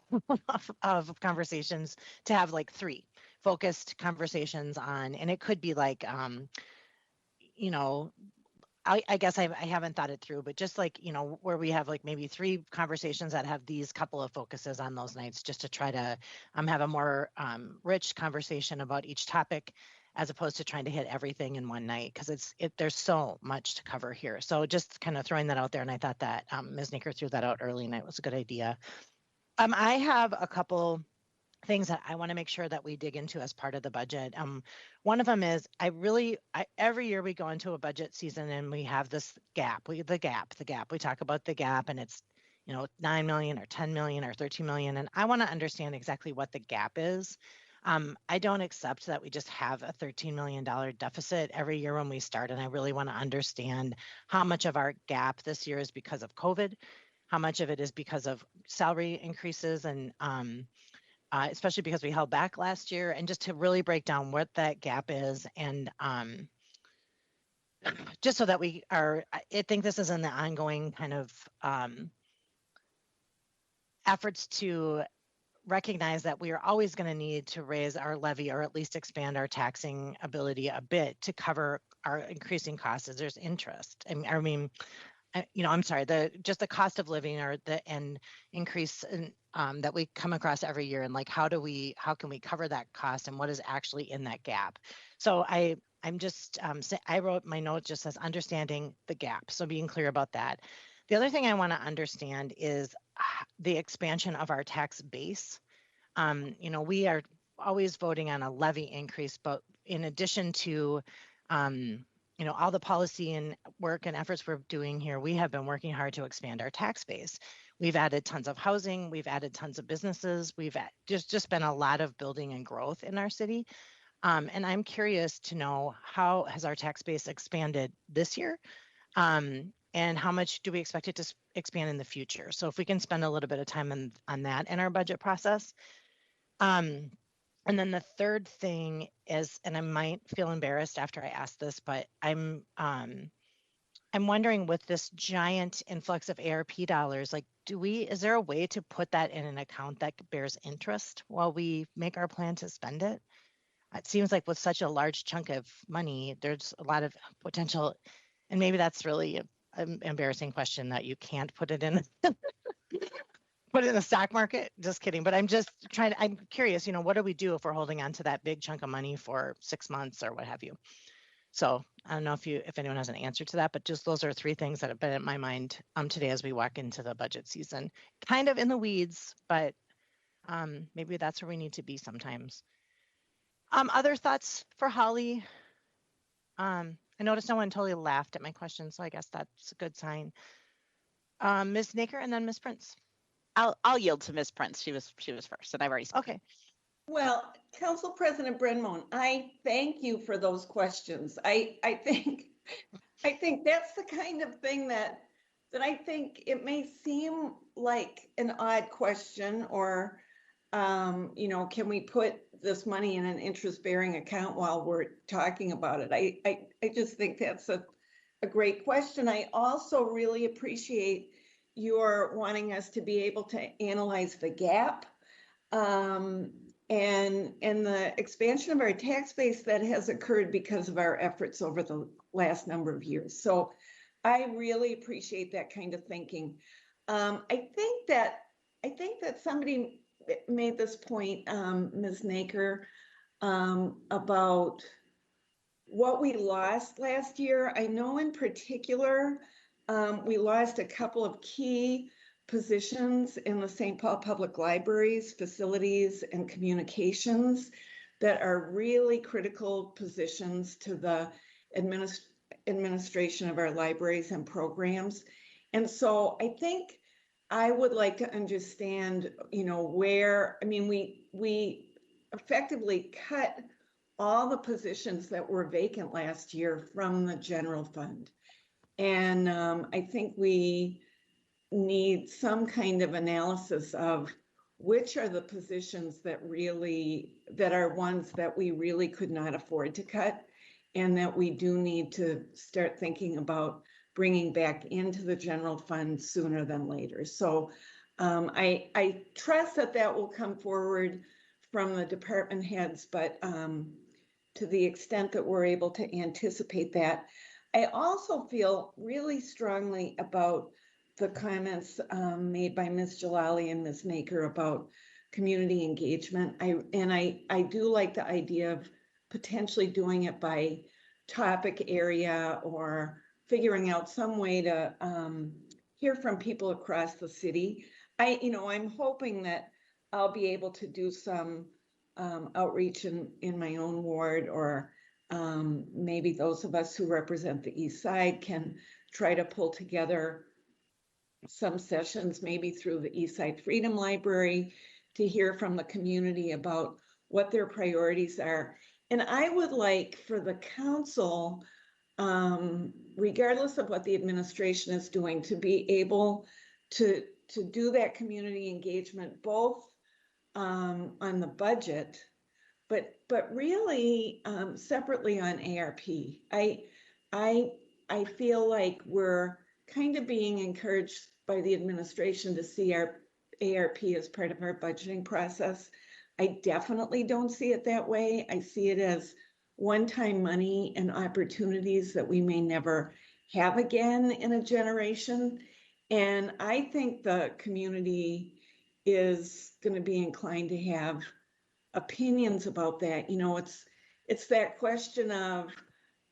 of conversations, to have like 3 focused conversations on, and it could be like, I guess I haven't thought it through, but just like, where we have like maybe 3 conversations that have these couple of focuses on those nights, just to try to have a more rich conversation about each topic, as opposed to trying to hit everything in one night, because there's so much to cover here. So just kind of throwing that out there. And I thought that Ms. Naker threw that out early and it was a good idea. I have a couple things that I want to make sure that we dig into as part of the budget. One of them is every year we go into a budget season and we have this gap. The gap. We talk about the gap and it's 9 million or 10 million or 13 million. And I want to understand exactly what the gap is. I don't accept that we just have a $13 million deficit every year when we start. And I really want to understand how much of our gap this year is because of COVID, how much of it is because of salary increases, and especially because we held back last year, and just to really break down what that gap is. And just so that I think this is in the ongoing kind of efforts to recognize that we are always going to need to raise our levy, or at least expand our taxing ability a bit to cover our increasing costs as there's interest. I'm sorry, just the cost of living or and increase in, that we come across every year, and like how can we cover that cost, and what is actually in that gap? So I'm just I wrote my note just says understanding the gap. So being clear about that. The other thing I want to understand is the expansion of our tax base. We are always voting on a levy increase, but in addition to all the policy and work and efforts we're doing here, we have been working hard to expand our tax base. We've added tons of housing, we've added tons of businesses, just been a lot of building and growth in our city. And I'm curious to know, how has our tax base expanded this year? And how much do we expect it to expand in the future? So if we can spend a little bit of time on that in our budget process. And then the third thing is, and I might feel embarrassed after I ask this, but I'm wondering, with this giant influx of ARP dollars, like, is there a way to put that in an account that bears interest while we make our plan to spend it? It seems like with such a large chunk of money, there's a lot of potential, and maybe that's really an embarrassing question that you can't put it in put it in the stock market. Just kidding. But I'm curious, what do we do if we're holding on to that big chunk of money for 6 months or what have you? So I don't know if anyone has an answer to that, but just those are 3 things that have been in my mind today as we walk into the budget season. Kind of in the weeds, but maybe that's where we need to be sometimes. Other thoughts for Holly? I noticed no one totally laughed at my question, so I guess that's a good sign. Ms. Naker and then Ms. Prince. I'll yield to Ms. Prince. She was first, and I've already spoken. Okay. Well, Council President Brenmon, I thank you for those questions. I think that's the kind of thing that I think it may seem like an odd question, or can we put this money in an interest-bearing account while we're talking about it? I just think that's a great question. I also really appreciate your wanting us to be able to analyze the gap and the expansion of our tax base that has occurred because of our efforts over the last number of years. So I really appreciate that kind of thinking. I think that somebody made this point, Ms. Naker, about what we lost last year. I know in particular, we lost a couple of key positions in the St. Paul Public Library's facilities and communications that are really critical positions to the administration of our libraries and programs. And so I think I would like to understand, we effectively cut all the positions that were vacant last year from the general fund. And I think we need some kind of analysis of which are the positions that are ones that we really could not afford to cut, and that we do need to start thinking about bringing back into the general fund sooner than later. So I trust that will come forward from the department heads, but to the extent that we're able to anticipate that. I also feel really strongly about the comments made by Ms. Jalali and Ms. Naker about community engagement. I do like the idea of potentially doing it by topic area, or figuring out some way to hear from people across the city. I'm hoping that I'll be able to do some outreach in my own ward, or maybe those of us who represent the East Side can try to pull together some sessions, maybe through the East Side Freedom Library, to hear from the community about what their priorities are. And I would like for the council, regardless of what the administration is doing, to be able to do that community engagement, both on the budget, but really separately on ARP. I feel like we're kind of being encouraged by the administration to see our ARP as part of our budgeting process. I definitely don't see it that way. I see it as one-time money and opportunities that we may never have again in a generation. And I think the community is going to be inclined to have opinions about that. It's that question of,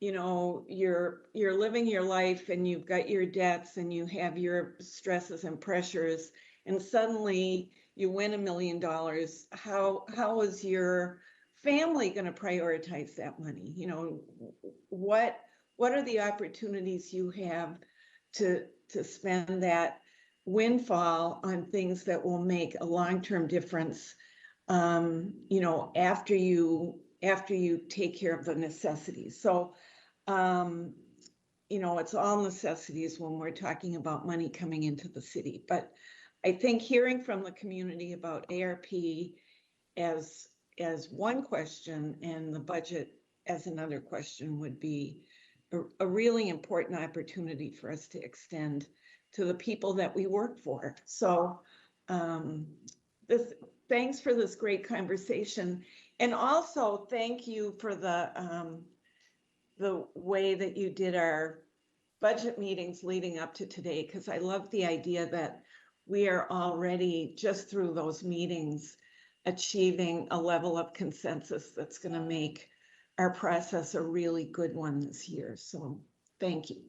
you're living your life and you've got your debts and you have your stresses and pressures, and suddenly you win $1 million. How is your family going to prioritize that money? What are the opportunities you have to spend that windfall on things that will make a long-term difference, you know, after you take care of the necessities. So, you know, it's all necessities when we're talking about money coming into the city. But I think hearing from the community about ARP as one question and the budget as another question would be a really important opportunity for us to extend to the people that we work for. So thanks for this great conversation. And also thank you for the way that you did our budget meetings leading up to today, because I love the idea that we are already just through those meetings achieving a level of consensus that's going to make our process a really good one this year. So thank you.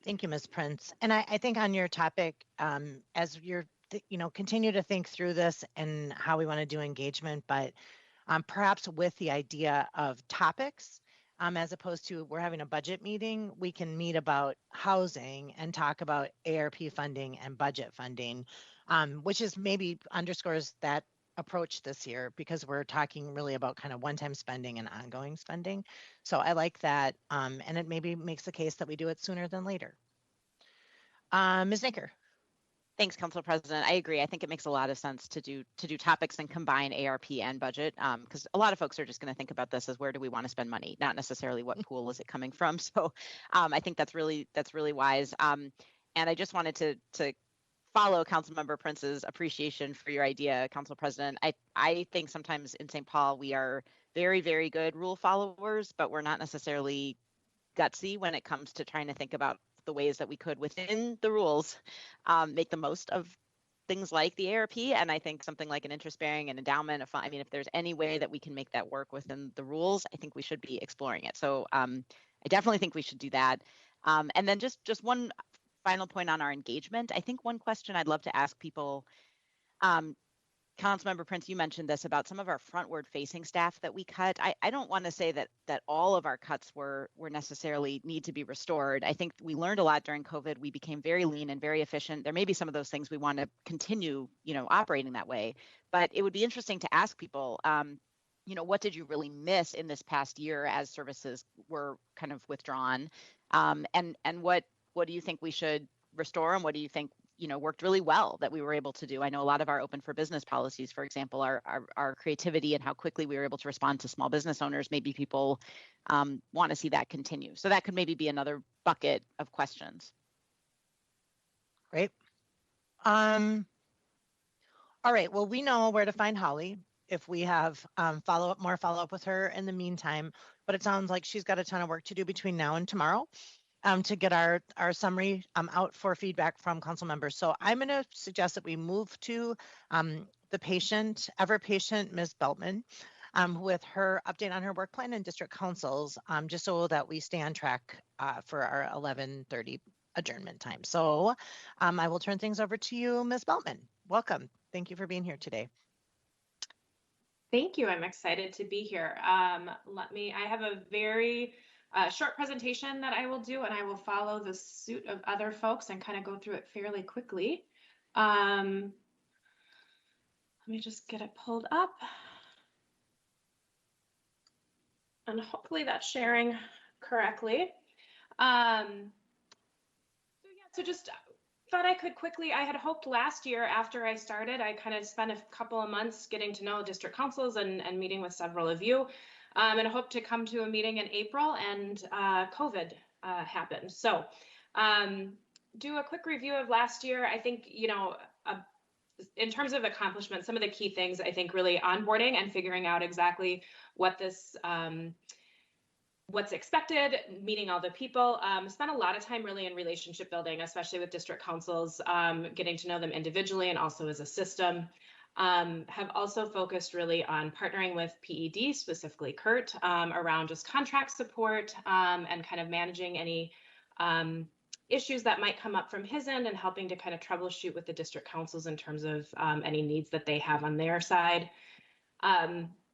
Thank you, Ms. Prince. And I think on your topic, as you're, you know, continue to think through this and how we want to do engagement, but perhaps with the idea of topics, as opposed to we're having a budget meeting, we can meet about housing and talk about ARP funding and budget funding, which is maybe underscores that approach this year because we're talking really about kind of one-time spending and ongoing spending. So I like that, and it maybe makes the case that we do it sooner than later. Ms. Naker. Thanks, Council President. I agree. I think it makes a lot of sense to do topics and combine ARP and budget, because a lot of folks are just going to think about this as where do we want to spend money, not necessarily what pool is it coming from. So I think that's really wise. And I just wanted to follow Councilmember Prince's appreciation for your idea, Council President. I think sometimes in St. Paul we are very, very good rule followers, but we're not necessarily gutsy when it comes to trying to think about the ways that we could within the rules make the most of things like the ARP. And I think something like an interest-bearing and endowment, I mean, if there's any way that we can make that work within the rules, I think we should be exploring it. So I definitely think we should do that. And then just one final point on our engagement. I think one question I'd love to ask people, Councilmember Prince, you mentioned this about some of our frontward facing staff that we cut. I don't want to say that all of our cuts were necessarily need to be restored. I think we learned a lot during COVID. We became very lean and very efficient. There may be some of those things we want to continue, you know, operating that way. But it would be interesting to ask people, you know, what did you really miss in this past year as services were kind of withdrawn? And what do you think we should restore, and what do you think, you know, worked really well that we were able to do? I know a lot of our open for business policies, for example, our creativity and how quickly we were able to respond to small business owners. Maybe people want to see that continue. So that could maybe be another bucket of questions. Great. All right. Well, we know where to find Holly if we have more follow up with her in the meantime. But it sounds like she's got a ton of work to do between now and tomorrow. To get our summary out for feedback from council members. So I'm going to suggest that we move to the ever patient Ms. Beltman with her update on her work plan and district councils, just so that we stay on track for our 11:30 adjournment time. So I will turn things over to you, Ms. Beltman. Welcome. Thank you for being here today. Thank you. I'm excited to be here. I have a very short presentation that I will do, and I will follow the suit of other folks and kind of go through it fairly quickly. Let me just get it pulled up. And hopefully that's sharing correctly. So just thought I could quickly, I had hoped last year after I started, I kind of spent a couple of months getting to know district councils and meeting with several of you. And I hope to come to a meeting in April, and COVID happened. So do a quick review of last year. I think, you know, in terms of accomplishments, some of the key things, I think really onboarding and figuring out exactly what this, what's expected, meeting all the people, spent a lot of time really in relationship building, especially with district councils, getting to know them individually and also as a system. Have also focused really on partnering with PED, specifically Kurt, around just contract support and kind of managing any issues that might come up from his end and helping to kind of troubleshoot with the district councils in terms of any needs that they have on their side.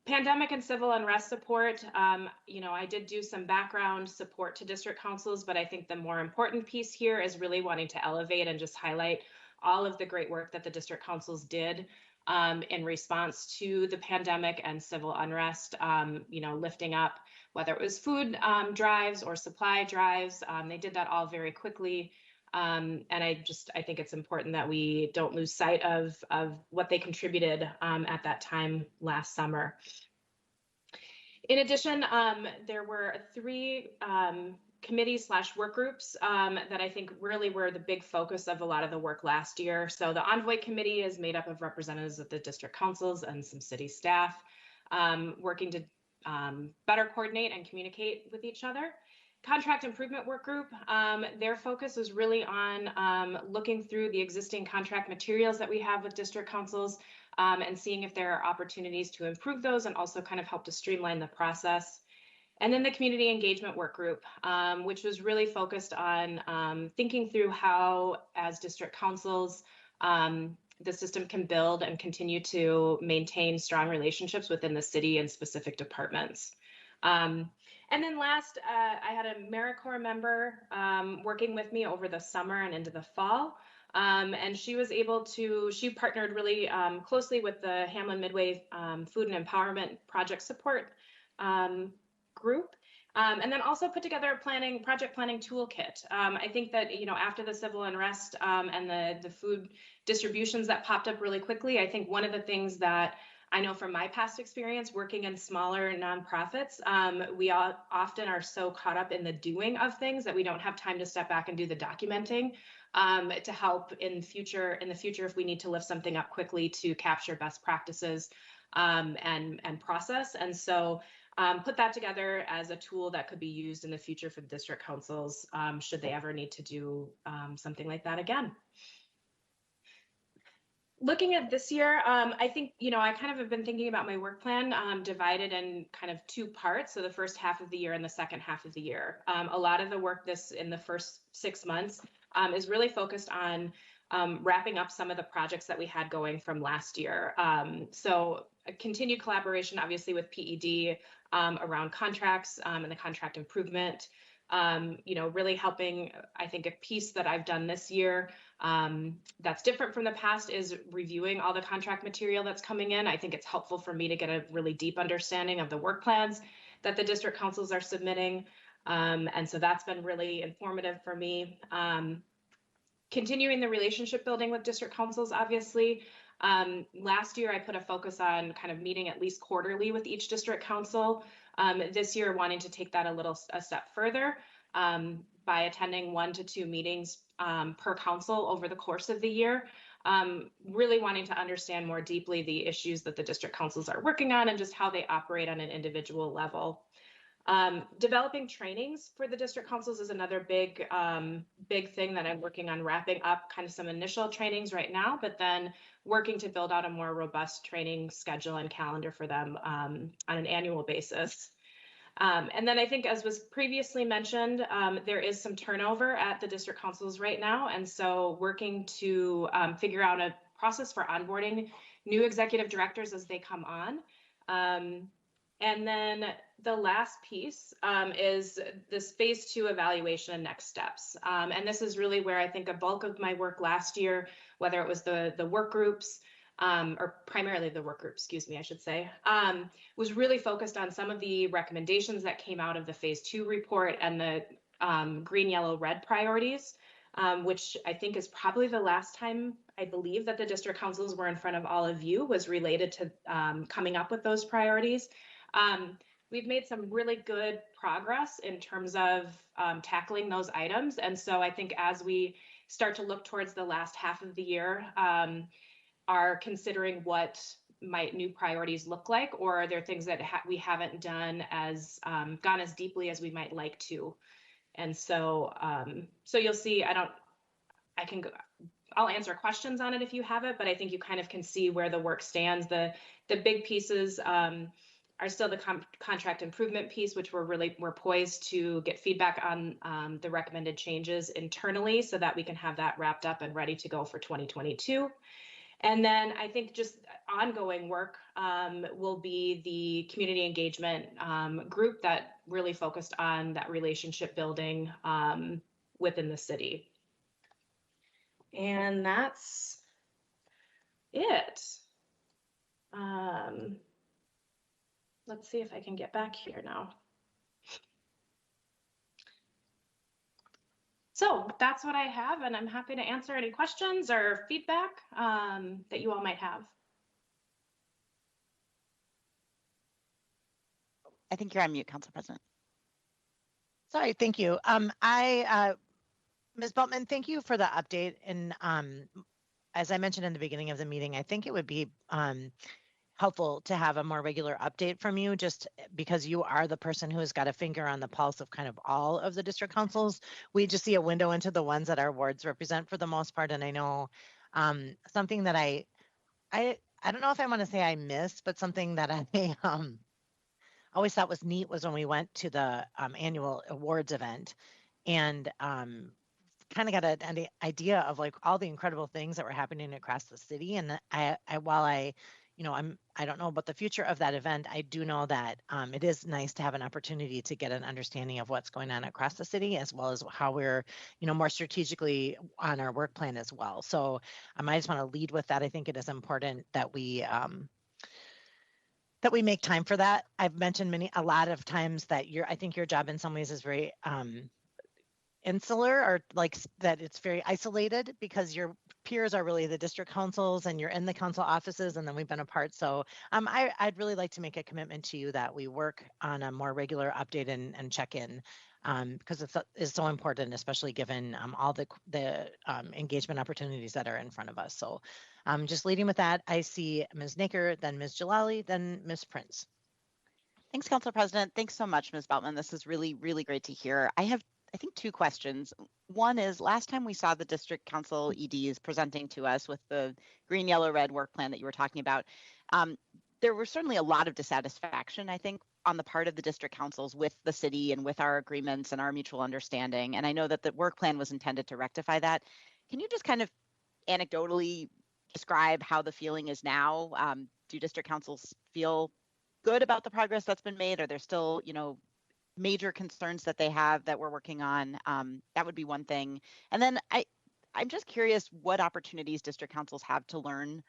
Pandemic and civil unrest support, I did do some background support to district councils, but I think the more important piece here is really wanting to elevate and just highlight all of the great work that the district councils did in response to the pandemic and civil unrest, lifting up whether it was food drives or supply drives. They did that all very quickly. And I think it's important that we don't lose sight of what they contributed at that time last summer. In addition, there were 3 committees / work groups that I think really were the big focus of a lot of the work last year. So the Envoy Committee is made up of representatives of the district councils and some city staff working to better coordinate and communicate with each other. Contract Improvement Work Group, their focus is really on looking through the existing contract materials that we have with district councils and seeing if there are opportunities to improve those and also kind of help to streamline the process. And then the Community Engagement Work Group, which was really focused on thinking through how, as district councils, the system can build and continue to maintain strong relationships within the city and specific departments. And then last, I had a AmeriCorps member working with me over the summer and into the fall. And she was able to, she partnered really closely with the Hamlin Midway Food and Empowerment Project Support group. And then also put together a project planning toolkit. I think that, after the civil unrest and the food distributions that popped up really quickly, I think one of the things that I know from my past experience working in smaller nonprofits, we often are so caught up in the doing of things that we don't have time to step back and do the documenting to help in the future if we need to lift something up quickly to capture best practices and process. And so put that together as a tool that could be used in the future for the district councils should they ever need to do something like that again. Looking at this year, I think, I kind of have been thinking about my work plan divided in kind of 2 parts. So the first half of the year and the second half of the year. A lot of the work in the first 6 months is really focused on wrapping up some of the projects that we had going from last year. So a continued collaboration, obviously, with PED around contracts and the contract improvement. Really helping, I think a piece that I've done this year that's different from the past is reviewing all the contract material that's coming in. I think it's helpful for me to get a really deep understanding of the work plans that the district councils are submitting. And so that's been really informative for me. Continuing the relationship building with district councils, obviously. Last year, I put a focus on kind of meeting at least quarterly with each district council. This year, wanting to take that a step further by attending 1 to 2 meetings per council over the course of the year. Really wanting to understand more deeply the issues that the district councils are working on and just how they operate on an individual level. Developing trainings for the district councils is another big thing that I'm working on, wrapping up kind of some initial trainings right now, but then working to build out a more robust training schedule and calendar for them on an annual basis. And then I think, as was previously mentioned, there is some turnover at the district councils right now. And so working to figure out a process for onboarding new executive directors as they come on. And then the last piece is this phase 2 evaluation and next steps. And this is really where I think a bulk of my work last year, whether it was the work groups, or primarily the work group, excuse me, I should say, was really focused on some of the recommendations that came out of the phase 2 report and the green, yellow, red priorities, which I think is probably the last time I believe that the district councils were in front of all of you, was related to coming up with those priorities. We've made some really good progress in terms of tackling those items. And so I think as we start to look towards the last half of the year, are considering what might new priorities look like, or are there things that we haven't done gone as deeply as we might like to. And so, so you'll see, I'll answer questions on it if you have it, but I think you kind of can see where the work stands. The big pieces are still the contract improvement piece, which we're poised to get feedback on the recommended changes internally so that we can have that wrapped up and ready to go for 2022. And then I think just ongoing work will be the community engagement group that really focused on that relationship building within the city. And that's it. Let's see if I can get back here now. So that's what I have, and I'm happy to answer any questions or feedback that you all might have. I think you're on mute, Council President. Sorry, thank you. Ms. Bultman, thank you for the update. And as I mentioned in the beginning of the meeting, I think it would be helpful to have a more regular update from you, just because you are the person who has got a finger on the pulse of kind of all of the district councils. We just see a window into the ones that our wards represent for the most part. And I know something that I don't know if I want to say I missed, but something that I always thought was neat was when we went to the annual awards event and kind of got an idea of like all the incredible things that were happening across the city. And while I don't know about the future of that event, I do know that it is nice to have an opportunity to get an understanding of what's going on across the city, as well as how we're, more strategically on our work plan as well. So I just want to lead with that. I think it is important that we make time for that. I've mentioned a lot of times that I think your job in some ways is very insular, or like that it's very isolated, because your peers are really the district councils and you're in the council offices, and then we've been apart. So I'd really like to make a commitment to you that we work on a more regular update and check in, because it's so important, especially given all the engagement opportunities that are in front of us. So just leading with that, I see Ms. Naker, then Ms. Jalali, then Ms. Prince. Thanks, Council President. Thanks so much, Ms. Beltman. This is really, really great to hear. I have, I think, two questions. One is, last time we saw the district council EDs presenting to us with the green, yellow, red work plan that you were talking about, there was certainly a lot of dissatisfaction, I think, on the part of the district councils with the city and with our agreements and our mutual understanding. And I know that the work plan was intended to rectify that. Can you just kind of anecdotally describe how the feeling is now? Do district councils feel good about the progress that's been made? Are there still, major concerns that they have that we're working on? That would be one thing. And then I'm just curious what opportunities district councils have to learn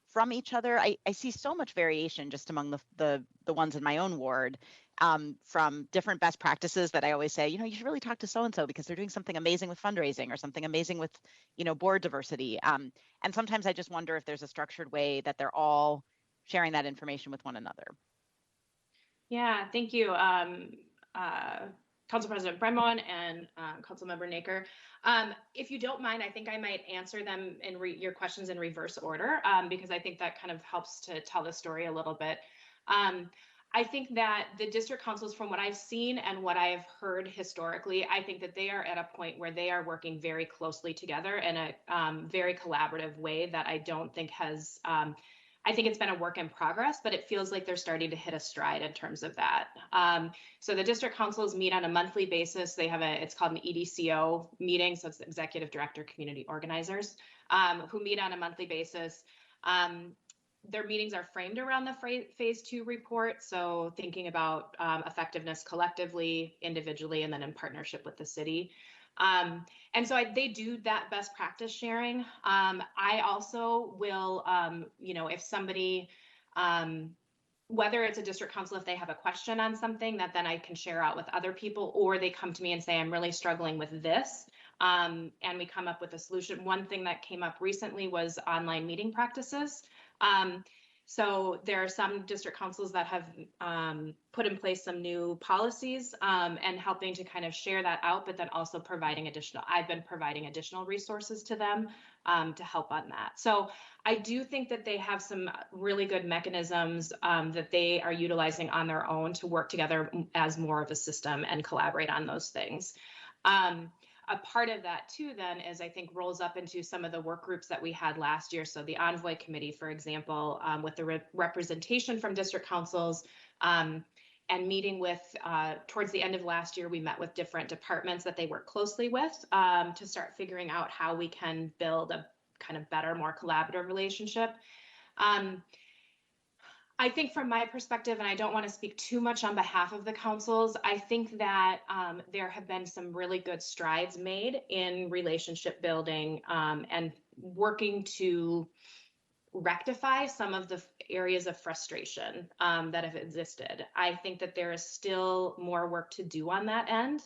from each other. I see so much variation just among the ones in my own ward, from different best practices that I always say, you should really talk to so-and-so because they're doing something amazing with fundraising or something amazing with, board diversity. And sometimes I just wonder if there's a structured way that they're all sharing that information with one another. Yeah, thank you, Council President Bremon and Councilmember Naker. If you don't mind, I think I might answer them in your questions in reverse order, because I think that kind of helps to tell the story a little bit. I think that the district councils, from what I've seen and what I've heard historically, I think that they are at a point where they are working very closely together in a very collaborative way that I don't think has, I think it's been a work in progress, but it feels like they're starting to hit a stride in terms of that. So the district councils meet on a monthly basis. They have it's called an EDCO meeting. So it's the Executive Director Community Organizers, who meet on a monthly basis. Their meetings are framed around the phase 2 report. So thinking about effectiveness collectively, individually, and then in partnership with the city. And so they do that best practice sharing. I also will, if somebody, whether it's a district council, if they have a question on something that then I can share out with other people, or they come to me and say, I'm really struggling with this. And we come up with a solution. One thing that came up recently was online meeting practices. So there are some district councils that have put in place some new policies and helping to kind of share that out, but then also I've been providing additional resources to them to help on that. So I do think that they have some really good mechanisms that they are utilizing on their own to work together as more of a system and collaborate on those things. A part of that too then is, I think, rolls up into some of the work groups that we had last year. So the Envoy Committee, for example, with the representation from district councils, and meeting with, towards the end of last year, we met with different departments that they work closely with to start figuring out how we can build a kind of better, more collaborative relationship. I think from my perspective, and I don't want to speak too much on behalf of the councils, I think that there have been some really good strides made in relationship building and working to rectify some of the areas of frustration that have existed. I think that there is still more work to do on that end.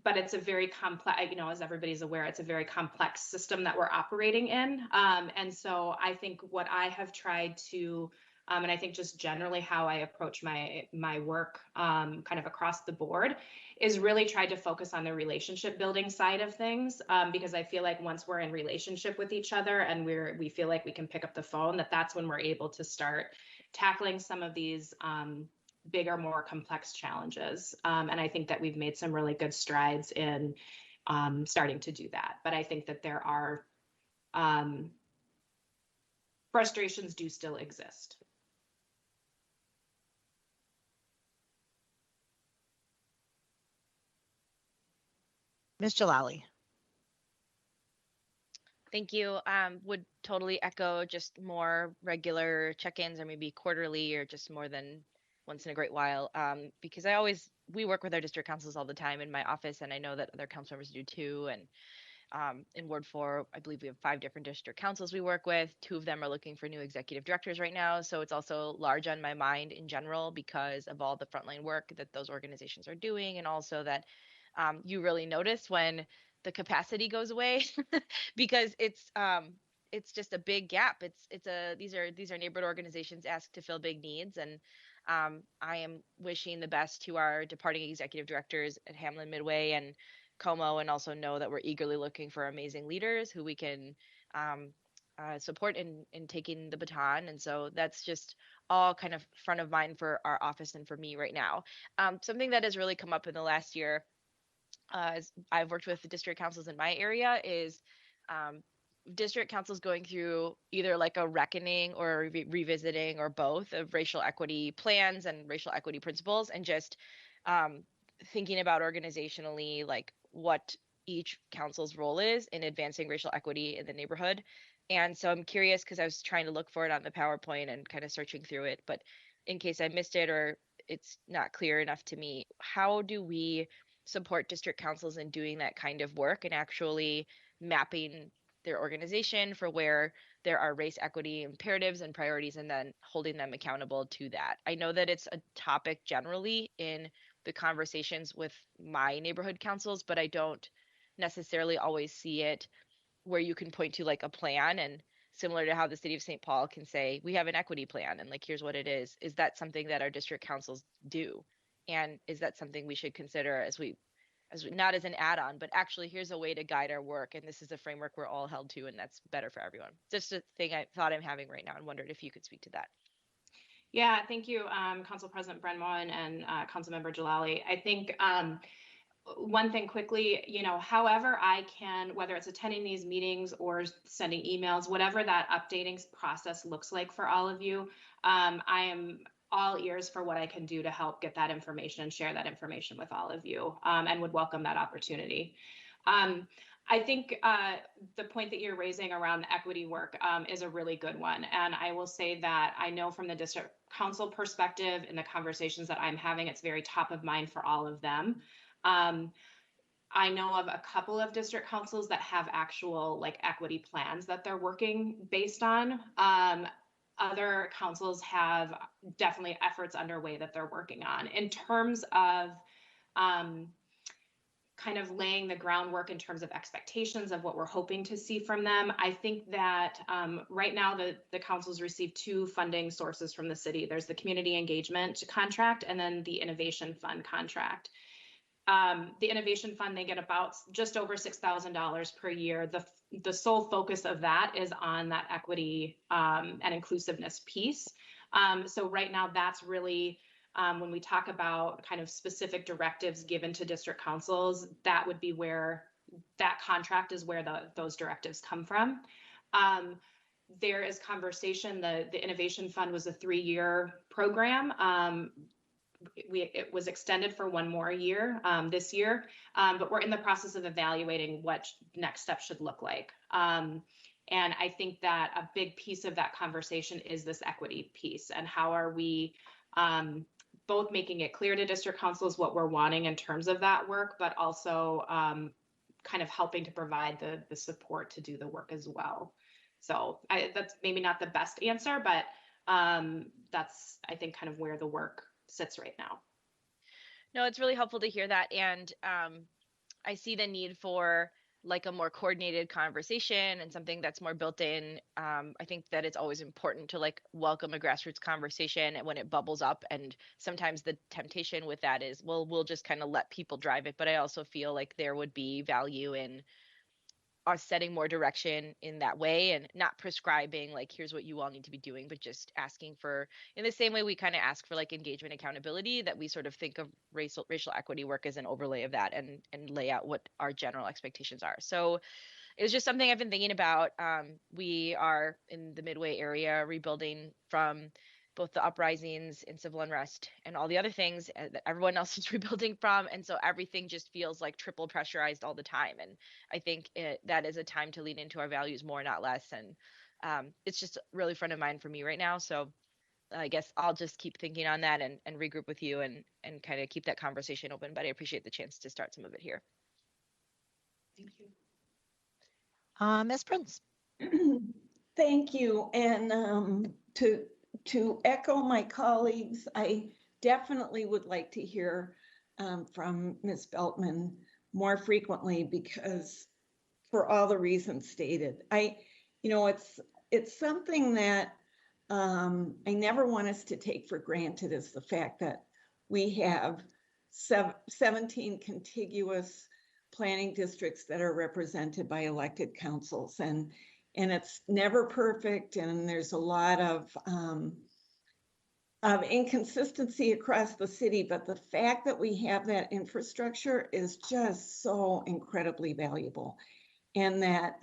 But it's a very complex, you know, as everybody's aware, it's a very complex system that we're operating in. And so I think what I have tried to, and I think just generally how I approach my work kind of across the board is really try to focus on the relationship building side of things, because I feel like once we're in relationship with each other and we feel like we can pick up the phone, that's when we're able to start tackling some of these bigger, more complex challenges. And I think that we've made some really good strides in starting to do that. But I think that there are frustrations do still exist. Ms. Jalali. Thank you. Would totally echo just more regular check-ins or maybe quarterly or just more than once in a great while. Because we work with our district councils all the time in my office, and I know that other council members do too. And in Ward 4, I believe we have 5 different district councils we work with. 2 of them are looking for new executive directors right now. So it's also large on my mind in general because of all the frontline work that those organizations are doing, and also that you really notice when the capacity goes away because it's just a big gap. These are neighborhood organizations asked to fill big needs, and I am wishing the best to our departing executive directors at Hamlin Midway and Como, and also know that we're eagerly looking for amazing leaders who we can support in taking the baton. And so that's just all kind of front of mind for our office and for me right now. Something that has really come up in the last year, as I've worked with the district councils in my area, is district councils going through either like a reckoning or revisiting or both of racial equity plans and racial equity principles, and just thinking about organizationally like what each council's role is in advancing racial equity in the neighborhood. And so I'm curious, because I was trying to look for it on the PowerPoint and kind of searching through it, but in case I missed it or it's not clear enough to me, how do we support district councils in doing that kind of work and actually mapping their organization for where there are race equity imperatives and priorities, and then holding them accountable to that? I know that it's a topic generally in the conversations with my neighborhood councils, but I don't necessarily always see it where you can point to like a plan, and similar to how the city of St. Paul can say, we have an equity plan and like, here's what it is. Is that something that our district councils do? And is that something we should consider as we not as an add-on, but actually here's a way to guide our work, and this is a framework we're all held to, and that's better for everyone? Just a thing I thought I'm having right now and wondered if you could speak to that. Yeah, thank you, Council President Brenmoen and Councilmember Jalali. I think one thing quickly, you know, however I can, whether it's attending these meetings or sending emails, whatever that updating process looks like for all of you, I am all ears for what I can do to help get that information and share that information with all of you, and would welcome that opportunity. I think the point that you're raising around the equity work is a really good one. And I will say that I know from the district council perspective, in the conversations that I'm having, it's very top of mind for all of them. I know of a couple of district councils that have actual like equity plans that they're working based on. Other councils have definitely efforts underway that they're working on. In terms of kind of laying the groundwork in terms of expectations of what we're hoping to see from them, I think that right now the councils receive 2 funding sources from the city. There's the community engagement contract and then the innovation fund contract. The innovation fund, they get about just over $6,000 per year. The sole focus of that is on that equity and inclusiveness piece. So right now, that's really, when we talk about kind of specific directives given to district councils, that would be where that contract is where those directives come from. There is conversation. The innovation fund was a 3-year program. It was extended for 1 more year this year, but we're in the process of evaluating what next steps should look like. And I think that a big piece of that conversation is this equity piece, and how are we both making it clear to district councils what we're wanting in terms of that work, but also kind of helping to provide the support to do the work as well. So that's maybe not the best answer, but that's, I think, kind of where the work sits right now. No, it's really helpful to hear that. And I see the need for like a more coordinated conversation and something that's more built in. I think that it's always important to like welcome a grassroots conversation and when it bubbles up. And sometimes the temptation with that is, well, we'll just kind of let people drive it. But I also feel like there would be value in us setting more direction in that way and not prescribing like here's what you all need to be doing, but just asking for, in the same way we kind of ask for like engagement accountability, that we sort of think of racial equity work as an overlay of that and lay out what our general expectations are. So it was just something I've been thinking about. We are in the Midway area rebuilding from both the uprisings and civil unrest and all the other things that everyone else is rebuilding from. And so everything just feels like triple pressurized all the time. And I think that is a time to lean into our values more, not less. And it's just really front of mind for me right now. So I guess I'll just keep thinking on that and regroup with you and kind of keep that conversation open. But I appreciate the chance to start some of it here. Thank you. Ms. Prince. Thank you. And to echo my colleagues, I definitely would like to hear from Ms. Beltman more frequently, because for all the reasons stated, it's something that I never want us to take for granted, is the fact that we have 17 contiguous planning districts that are represented by elected councils, and it's never perfect, and there's a lot of inconsistency across the city, but the fact that we have that infrastructure is just so incredibly valuable. And that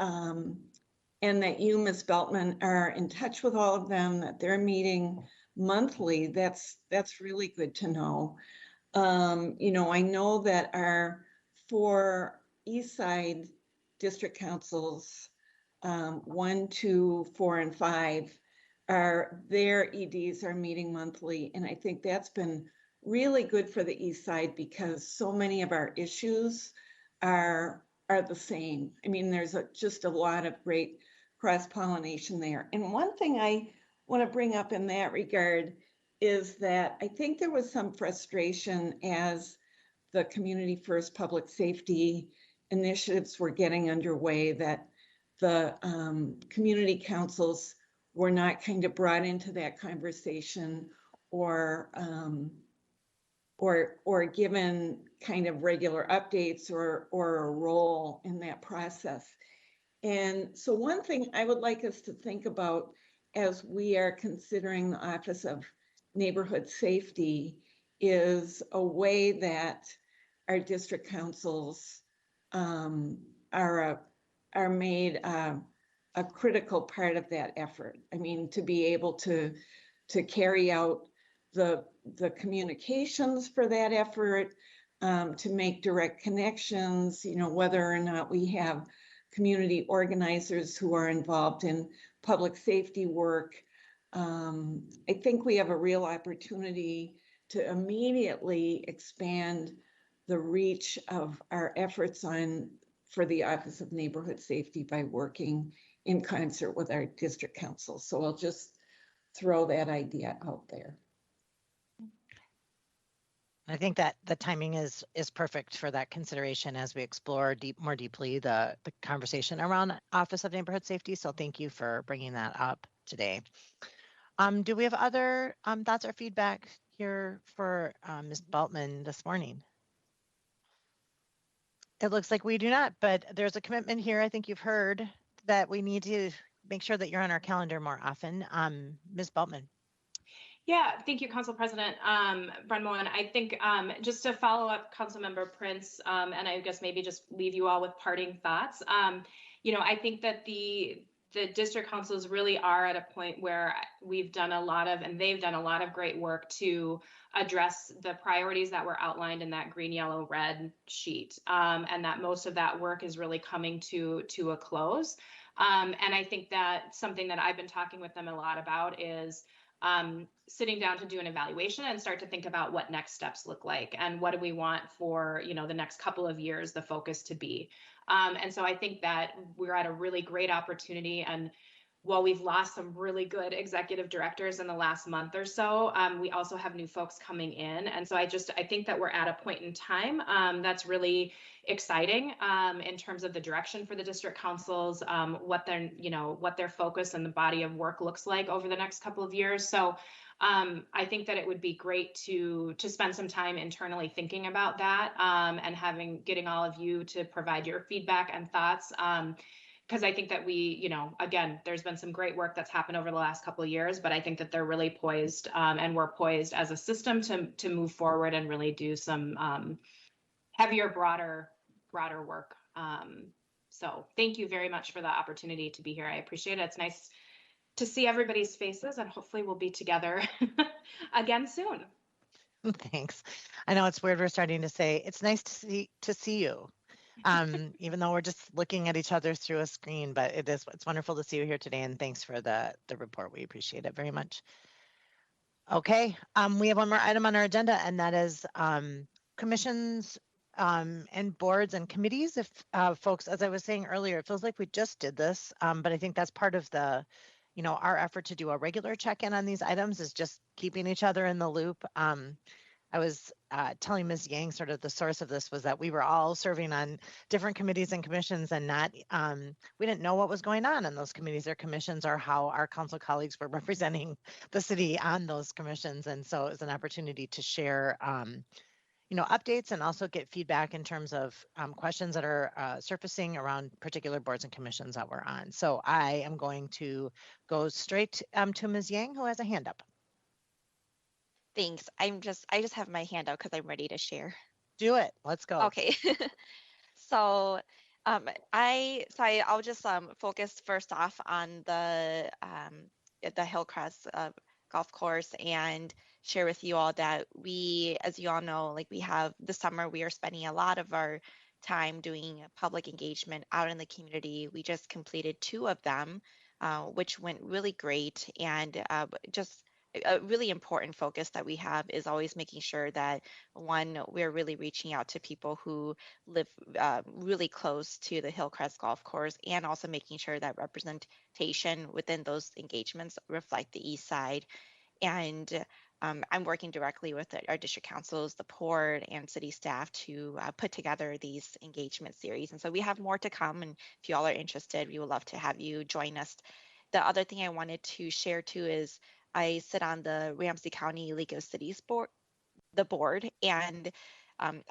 you, Ms. Beltman, are in touch with all of them, that they're meeting monthly, that's really good to know. I know that our 4 East Side district councils, 1, 2, 4, and 5, their EDs are meeting monthly. And I think that's been really good for the East Side, because so many of our issues are the same. I mean, there's just a lot of great cross-pollination there. And one thing I want to bring up in that regard is that I think there was some frustration as the Community First public safety initiatives were getting underway, that the community councils were not kind of brought into that conversation or given kind of regular updates or a role in that process. And so one thing I would like us to think about as we are considering the Office of Neighborhood Safety is a way that our district councils are made a critical part of that effort. I mean, to be able to carry out the communications for that effort, to make direct connections, whether or not we have community organizers who are involved in public safety work. I think we have a real opportunity to immediately expand the reach of our efforts for the Office of Neighborhood Safety by working in concert with our district council. So I'll just throw that idea out there. I think that the timing is perfect for that consideration as we explore more deeply the conversation around Office of Neighborhood Safety. So thank you for bringing that up today. Do we have other thoughts or feedback here for Ms. Beltman this morning? It looks like we do not, but there's a commitment here. I think you've heard that we need to make sure that you're on our calendar more often. Ms. Beltman. Yeah, thank you, Council President Brendmo. And I think just to follow up Councilmember Prince, and I guess maybe just leave you all with parting thoughts. I think that the district councils really are at a point where we've done a lot of, and they've done a lot of great work to address the priorities that were outlined in that green, yellow, red sheet, and that most of that work is really coming to a close. And I think that something that I've been talking with them a lot about is sitting down to do an evaluation and start to think about what next steps look like and what do we want for, the next couple of years, the focus to be. And so I think that we're at a really great opportunity. And while we've lost some really good executive directors in the last month or so, we also have new folks coming in. And so I think that we're at a point in time that's really exciting in terms of the direction for the district councils, what their focus and the body of work looks like over the next couple of years. So I think that it would be great to spend some time internally thinking about that and getting all of you to provide your feedback and thoughts. Because I think that again, there's been some great work that's happened over the last couple of years, but I think that they're really poised and we're poised as a system to move forward and really do some heavier, broader work. So thank you very much for the opportunity to be here. I appreciate it. It's nice to see everybody's faces and hopefully we'll be together again soon. Thanks. I know it's weird. We're starting to say it's nice to see you. Even though we're just looking at each other through a screen, but it's wonderful to see you here today. And thanks for the report. We appreciate it very much. Okay. We have one more item on our agenda, and that is commissions and boards and committees. If folks, as I was saying earlier, it feels like we just did this, but I think that's part of the our effort to do a regular check-in on these items is just keeping each other in the loop. I was telling Ms. Yang sort of the source of this was that we were all serving on different committees and commissions and we didn't know what was going on in those committees or commissions or how our council colleagues were representing the city on those commissions. And so it was an opportunity to share updates and also get feedback in terms of questions that are surfacing around particular boards and commissions that we're on. So I am going to go straight to Ms. Yang, who has a hand up. Thanks. I just have my hand out because I'm ready to share. Do it. Let's go. Okay. So I'll just focus first off on the Hillcrest golf course and share with you all that we, as you all know, like we have this summer, we are spending a lot of our time doing public engagement out in the community. We just completed 2 of them, which went really great. And just a really important focus that we have is always making sure that, one, we're really reaching out to people who live really close to the Hillcrest golf course, and also making sure that representation within those engagements reflect the east side. And I'm working directly with our district councils, the port, and city staff to put together these engagement series. And so we have more to come. And if you all are interested, we would love to have you join us. The other thing I wanted to share too is I sit on the Ramsey County League of Cities board, and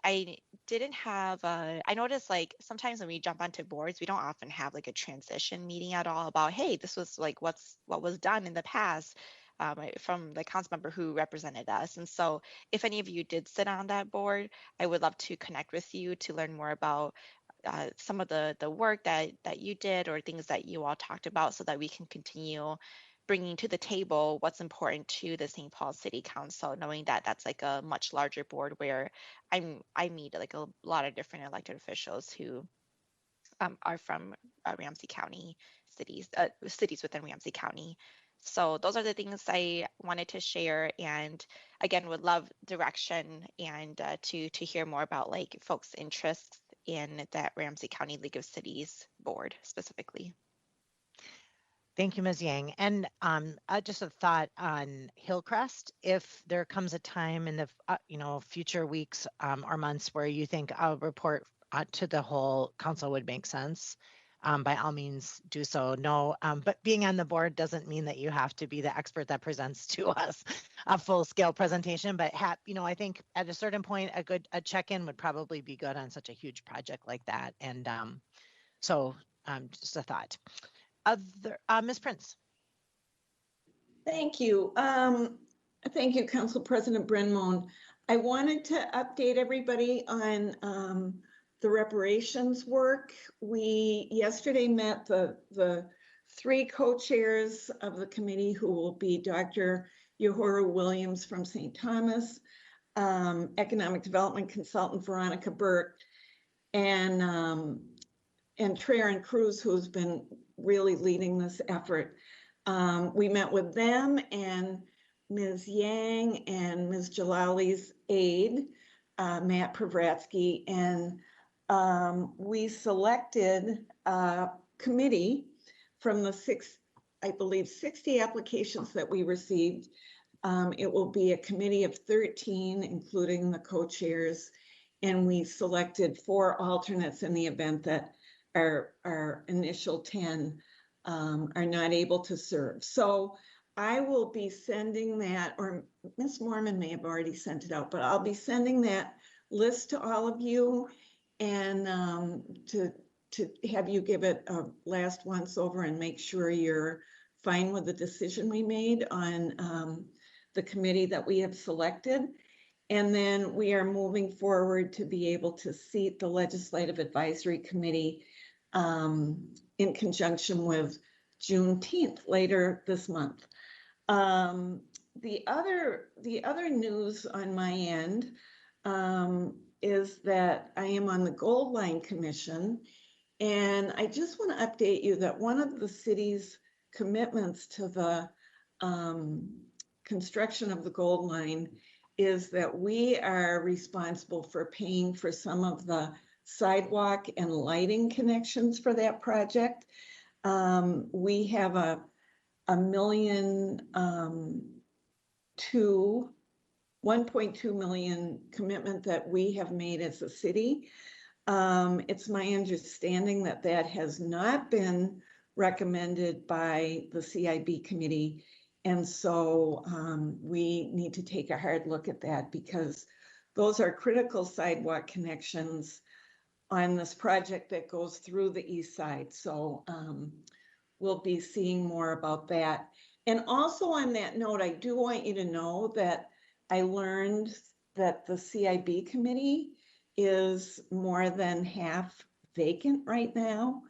I didn't have, I noticed like sometimes when we jump onto boards, we don't often have like a transition meeting at all about, hey, this was like what was done in the past from the council member who represented us. And so if any of you did sit on that board, I would love to connect with you to learn more about some of the work that you did or things that you all talked about so that we can continue bringing to the table what's important to the St. Paul City Council, knowing that that's like a much larger board where I meet like a lot of different elected officials who are from Ramsey County cities within Ramsey County. So those are the things I wanted to share, and again, would love direction and to hear more about like folks' interests in that Ramsey County League of Cities board specifically. Thank you, Ms. Yang. And just a thought on Hillcrest. If there comes a time in the future weeks or months where you think a report to the whole council would make sense, by all means do so. No, but being on the board doesn't mean that you have to be the expert that presents to us a full-scale presentation. But I think at a certain point, a check-in would probably be good on such a huge project like that. And so just a thought. Ms. Prince. Thank you. Thank you, Council President Brenmone. I wanted to update everybody on the reparations work. We yesterday met the 3 co-chairs of the committee, who will be Dr. Yohora Williams from St. Thomas, economic development consultant Veronica Burke, and Trarin Cruz, who's been really leading this effort. We met with them and Ms. Yang and Ms. Jalali's aide, Matt Pravratsky, and we selected a committee from the I believe 60 applications that we received. It will be a committee of 13, including the co-chairs, and we selected 4 alternates in the event that our initial 10 are not able to serve. So I will be sending that, or Ms. Mormon may have already sent it out, but I'll be sending that list to all of you and to have you give it a last once over and make sure you're fine with the decision we made on the committee that we have selected. And then we are moving forward to be able to seat the Legislative Advisory Committee in conjunction with Juneteenth later this month. The other news on my end is that I am on the Gold Line Commission, and I just want to update you that one of the city's commitments to the construction of the Gold Line is that we are responsible for paying for some of the sidewalk and lighting connections for that project. We have a $1.2 million commitment that we have made as a city. It's my understanding that that has not been recommended by the CIB committee. And so we need to take a hard look at that because those are critical sidewalk connections on this project that goes through the east side. So we'll be seeing more about that. And also on that note, I do want you to know that I learned that the CIB committee is more than half vacant right now,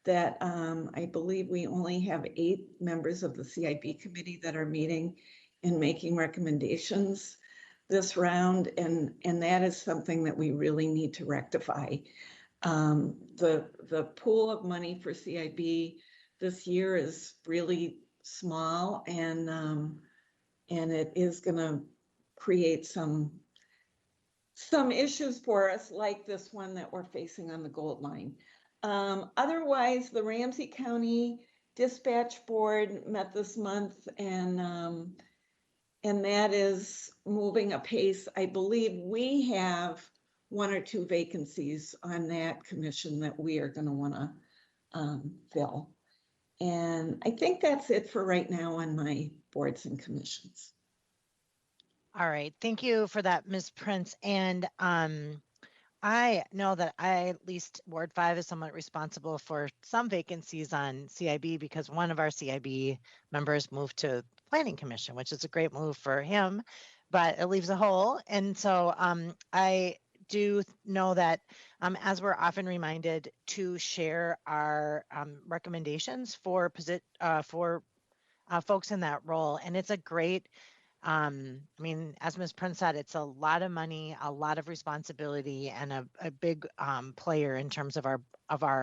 that I believe we only have 8 members of the CIB committee that are meeting and making recommendations this round, and that is something that we really need to rectify. The pool of money for CIB this year is really small, and it is going to create some issues for us, like this one that we're facing on the Gold Line. Otherwise, the Ramsey County Dispatch Board met this month, and that is moving apace. I believe we have 1 or 2 vacancies on that commission that we are going to want to fill. And I think that's it for right now on my boards and commissions. All right, thank you for that, Ms. Prince. And I know that at least Ward 5 is somewhat responsible for some vacancies on CIB because one of our CIB members moved to Planning Commission, which is a great move for him, but it leaves a hole. And so I do know that as we're often reminded to share our recommendations for folks in that role. And it's a great I mean, as Ms. Prince said, it's a lot of money, a lot of responsibility, and a big player in terms of our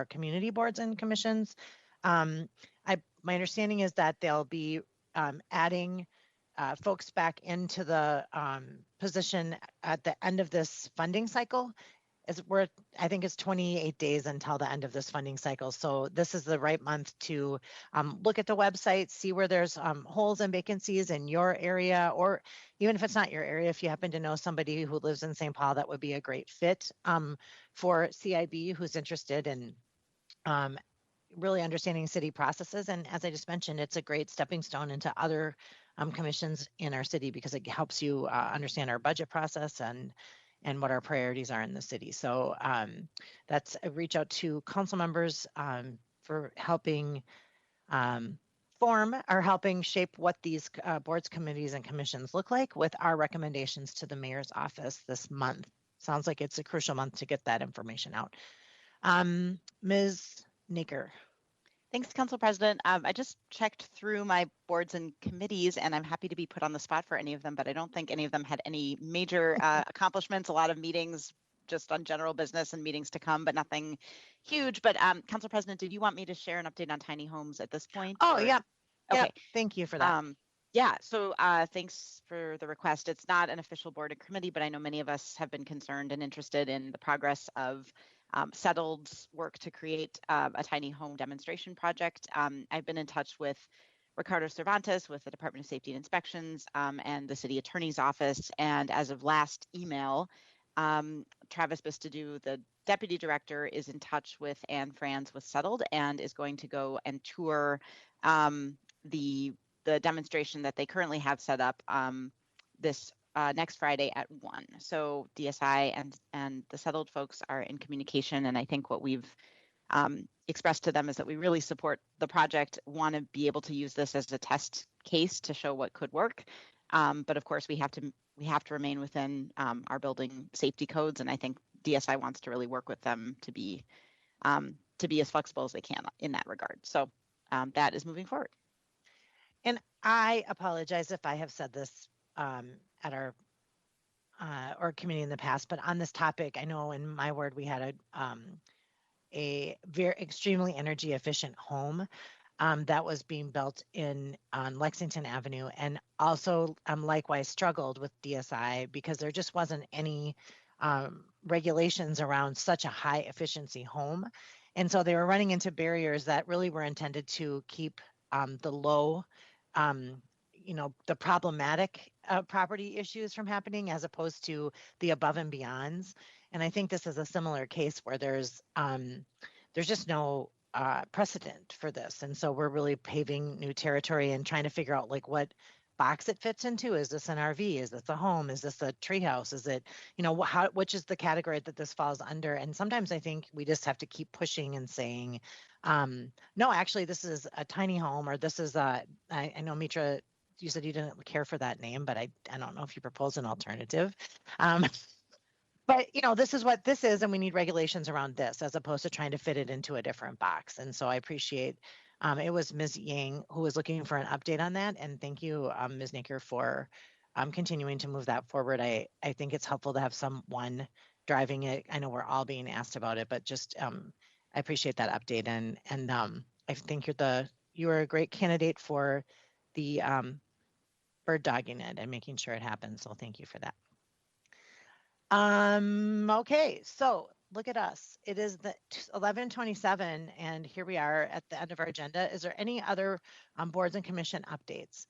community boards and commissions. My understanding is that they'll be adding folks back into the position at the end of this funding cycle. I think it's 28 days until the end of this funding cycle. So this is the right month to look at the website, see where there's holes and vacancies in your area, or even if it's not your area, if you happen to know somebody who lives in St. Paul, that would be a great fit for CIB who's interested in really understanding city processes. And as I just mentioned, it's a great stepping stone into other commissions in our city because it helps you understand our budget process and what our priorities are in the city. So that's a reach out to council members for helping form or helping shape what these boards, committees, and commissions look like with our recommendations to the mayor's office this month. Sounds like it's a crucial month to get that information out. Ms. Naker. Thanks, Council President. I just checked through my boards and committees, and I'm happy to be put on the spot for any of them, but I don't think any of them had any major accomplishments, a lot of meetings, just on general business and meetings to come, but nothing huge. But Council President, did you want me to share an update on tiny homes at this point? Oh, or- yeah. Okay. Yep. Thank you for that. Yeah, so thanks for the request. It's not an official board or committee, but I know many of us have been concerned and interested in the progress of Settled's work to create a tiny home demonstration project. I've been in touch with Ricardo Cervantes with the Department of Safety and Inspections and the City Attorney's Office. And as of last email, Travis Bistadu, the Deputy Director, is in touch with Anne Franz with Settled and is going to go and tour the demonstration that they currently have set up this next Friday at 1. So DSI and the Settled folks are in communication, and I think what we've expressed to them is that we really support the project, want to be able to use this as a test case to show what could work. But of course, we have to remain within our building safety codes, and I think DSI wants to really work with them to be as flexible as they can in that regard. So that is moving forward. And I apologize if I have said this at our or committee in the past, but on this topic, I know in my ward we had a very extremely energy efficient home that was being built on Lexington Avenue, and also likewise struggled with DSI because there just wasn't any regulations around such a high efficiency home. And so they were running into barriers that really were intended to keep the low, the problematic property issues from happening as opposed to the above and beyonds. And I think this is a similar case where there's just no precedent for this. And so we're really paving new territory and trying to figure out like what box it fits into. Is this an RV? Is this a home? Is this a treehouse? Is it, which is the category that this falls under? And sometimes I think we just have to keep pushing and saying, no, actually, this is a tiny home, or this is I know Mitra, you said you didn't care for that name, but I don't know if you propose an alternative. But this is what this is, and we need regulations around this as opposed to trying to fit it into a different box. And so I appreciate it was Ms. Yang who was looking for an update on that. And thank you, Ms. Nicker, for continuing to move that forward. I think it's helpful to have someone driving it. I know we're all being asked about it, but just I appreciate that update. And I think you're a great candidate for the bird dogging it and making sure it happens. So thank you for that. Okay, so look at us. It is the 11:27, and here we are at the end of our agenda. Is there any other boards and commission updates?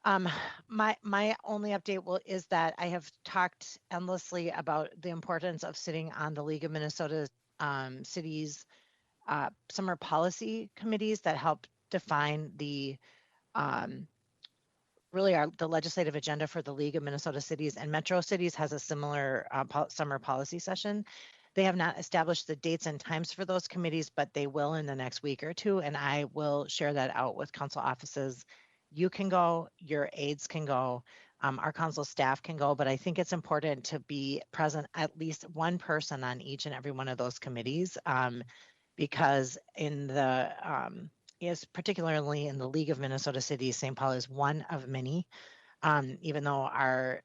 My only update is that I have talked endlessly about the importance of sitting on the League of Minnesota Cities summer policy committees that help define the the legislative agenda for the League of Minnesota Cities, and Metro Cities has a similar summer policy session. They have not established the dates and times for those committees, but they will in the next week or two, and I will share that out with council offices. You can go, your aides can go, our council staff can go, but I think it's important to be present at least one person on each and every one of those committees, because in the is particularly in the League of Minnesota Cities, St. Paul is one of many, even though our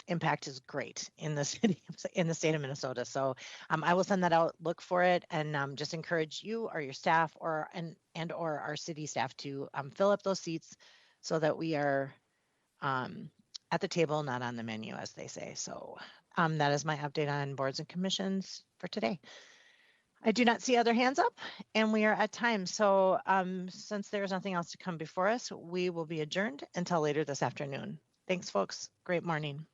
impact is great in the city, in the state of Minnesota. So I will send that out, look for it, and just encourage you or your staff or our city staff to fill up those seats so that we are at the table, not on the menu, as they say. So that is my update on boards and commissions for today. I do not see other hands up, and we are at time. So since there's nothing else to come before us, we will be adjourned until later this afternoon. Thanks, folks. Great morning.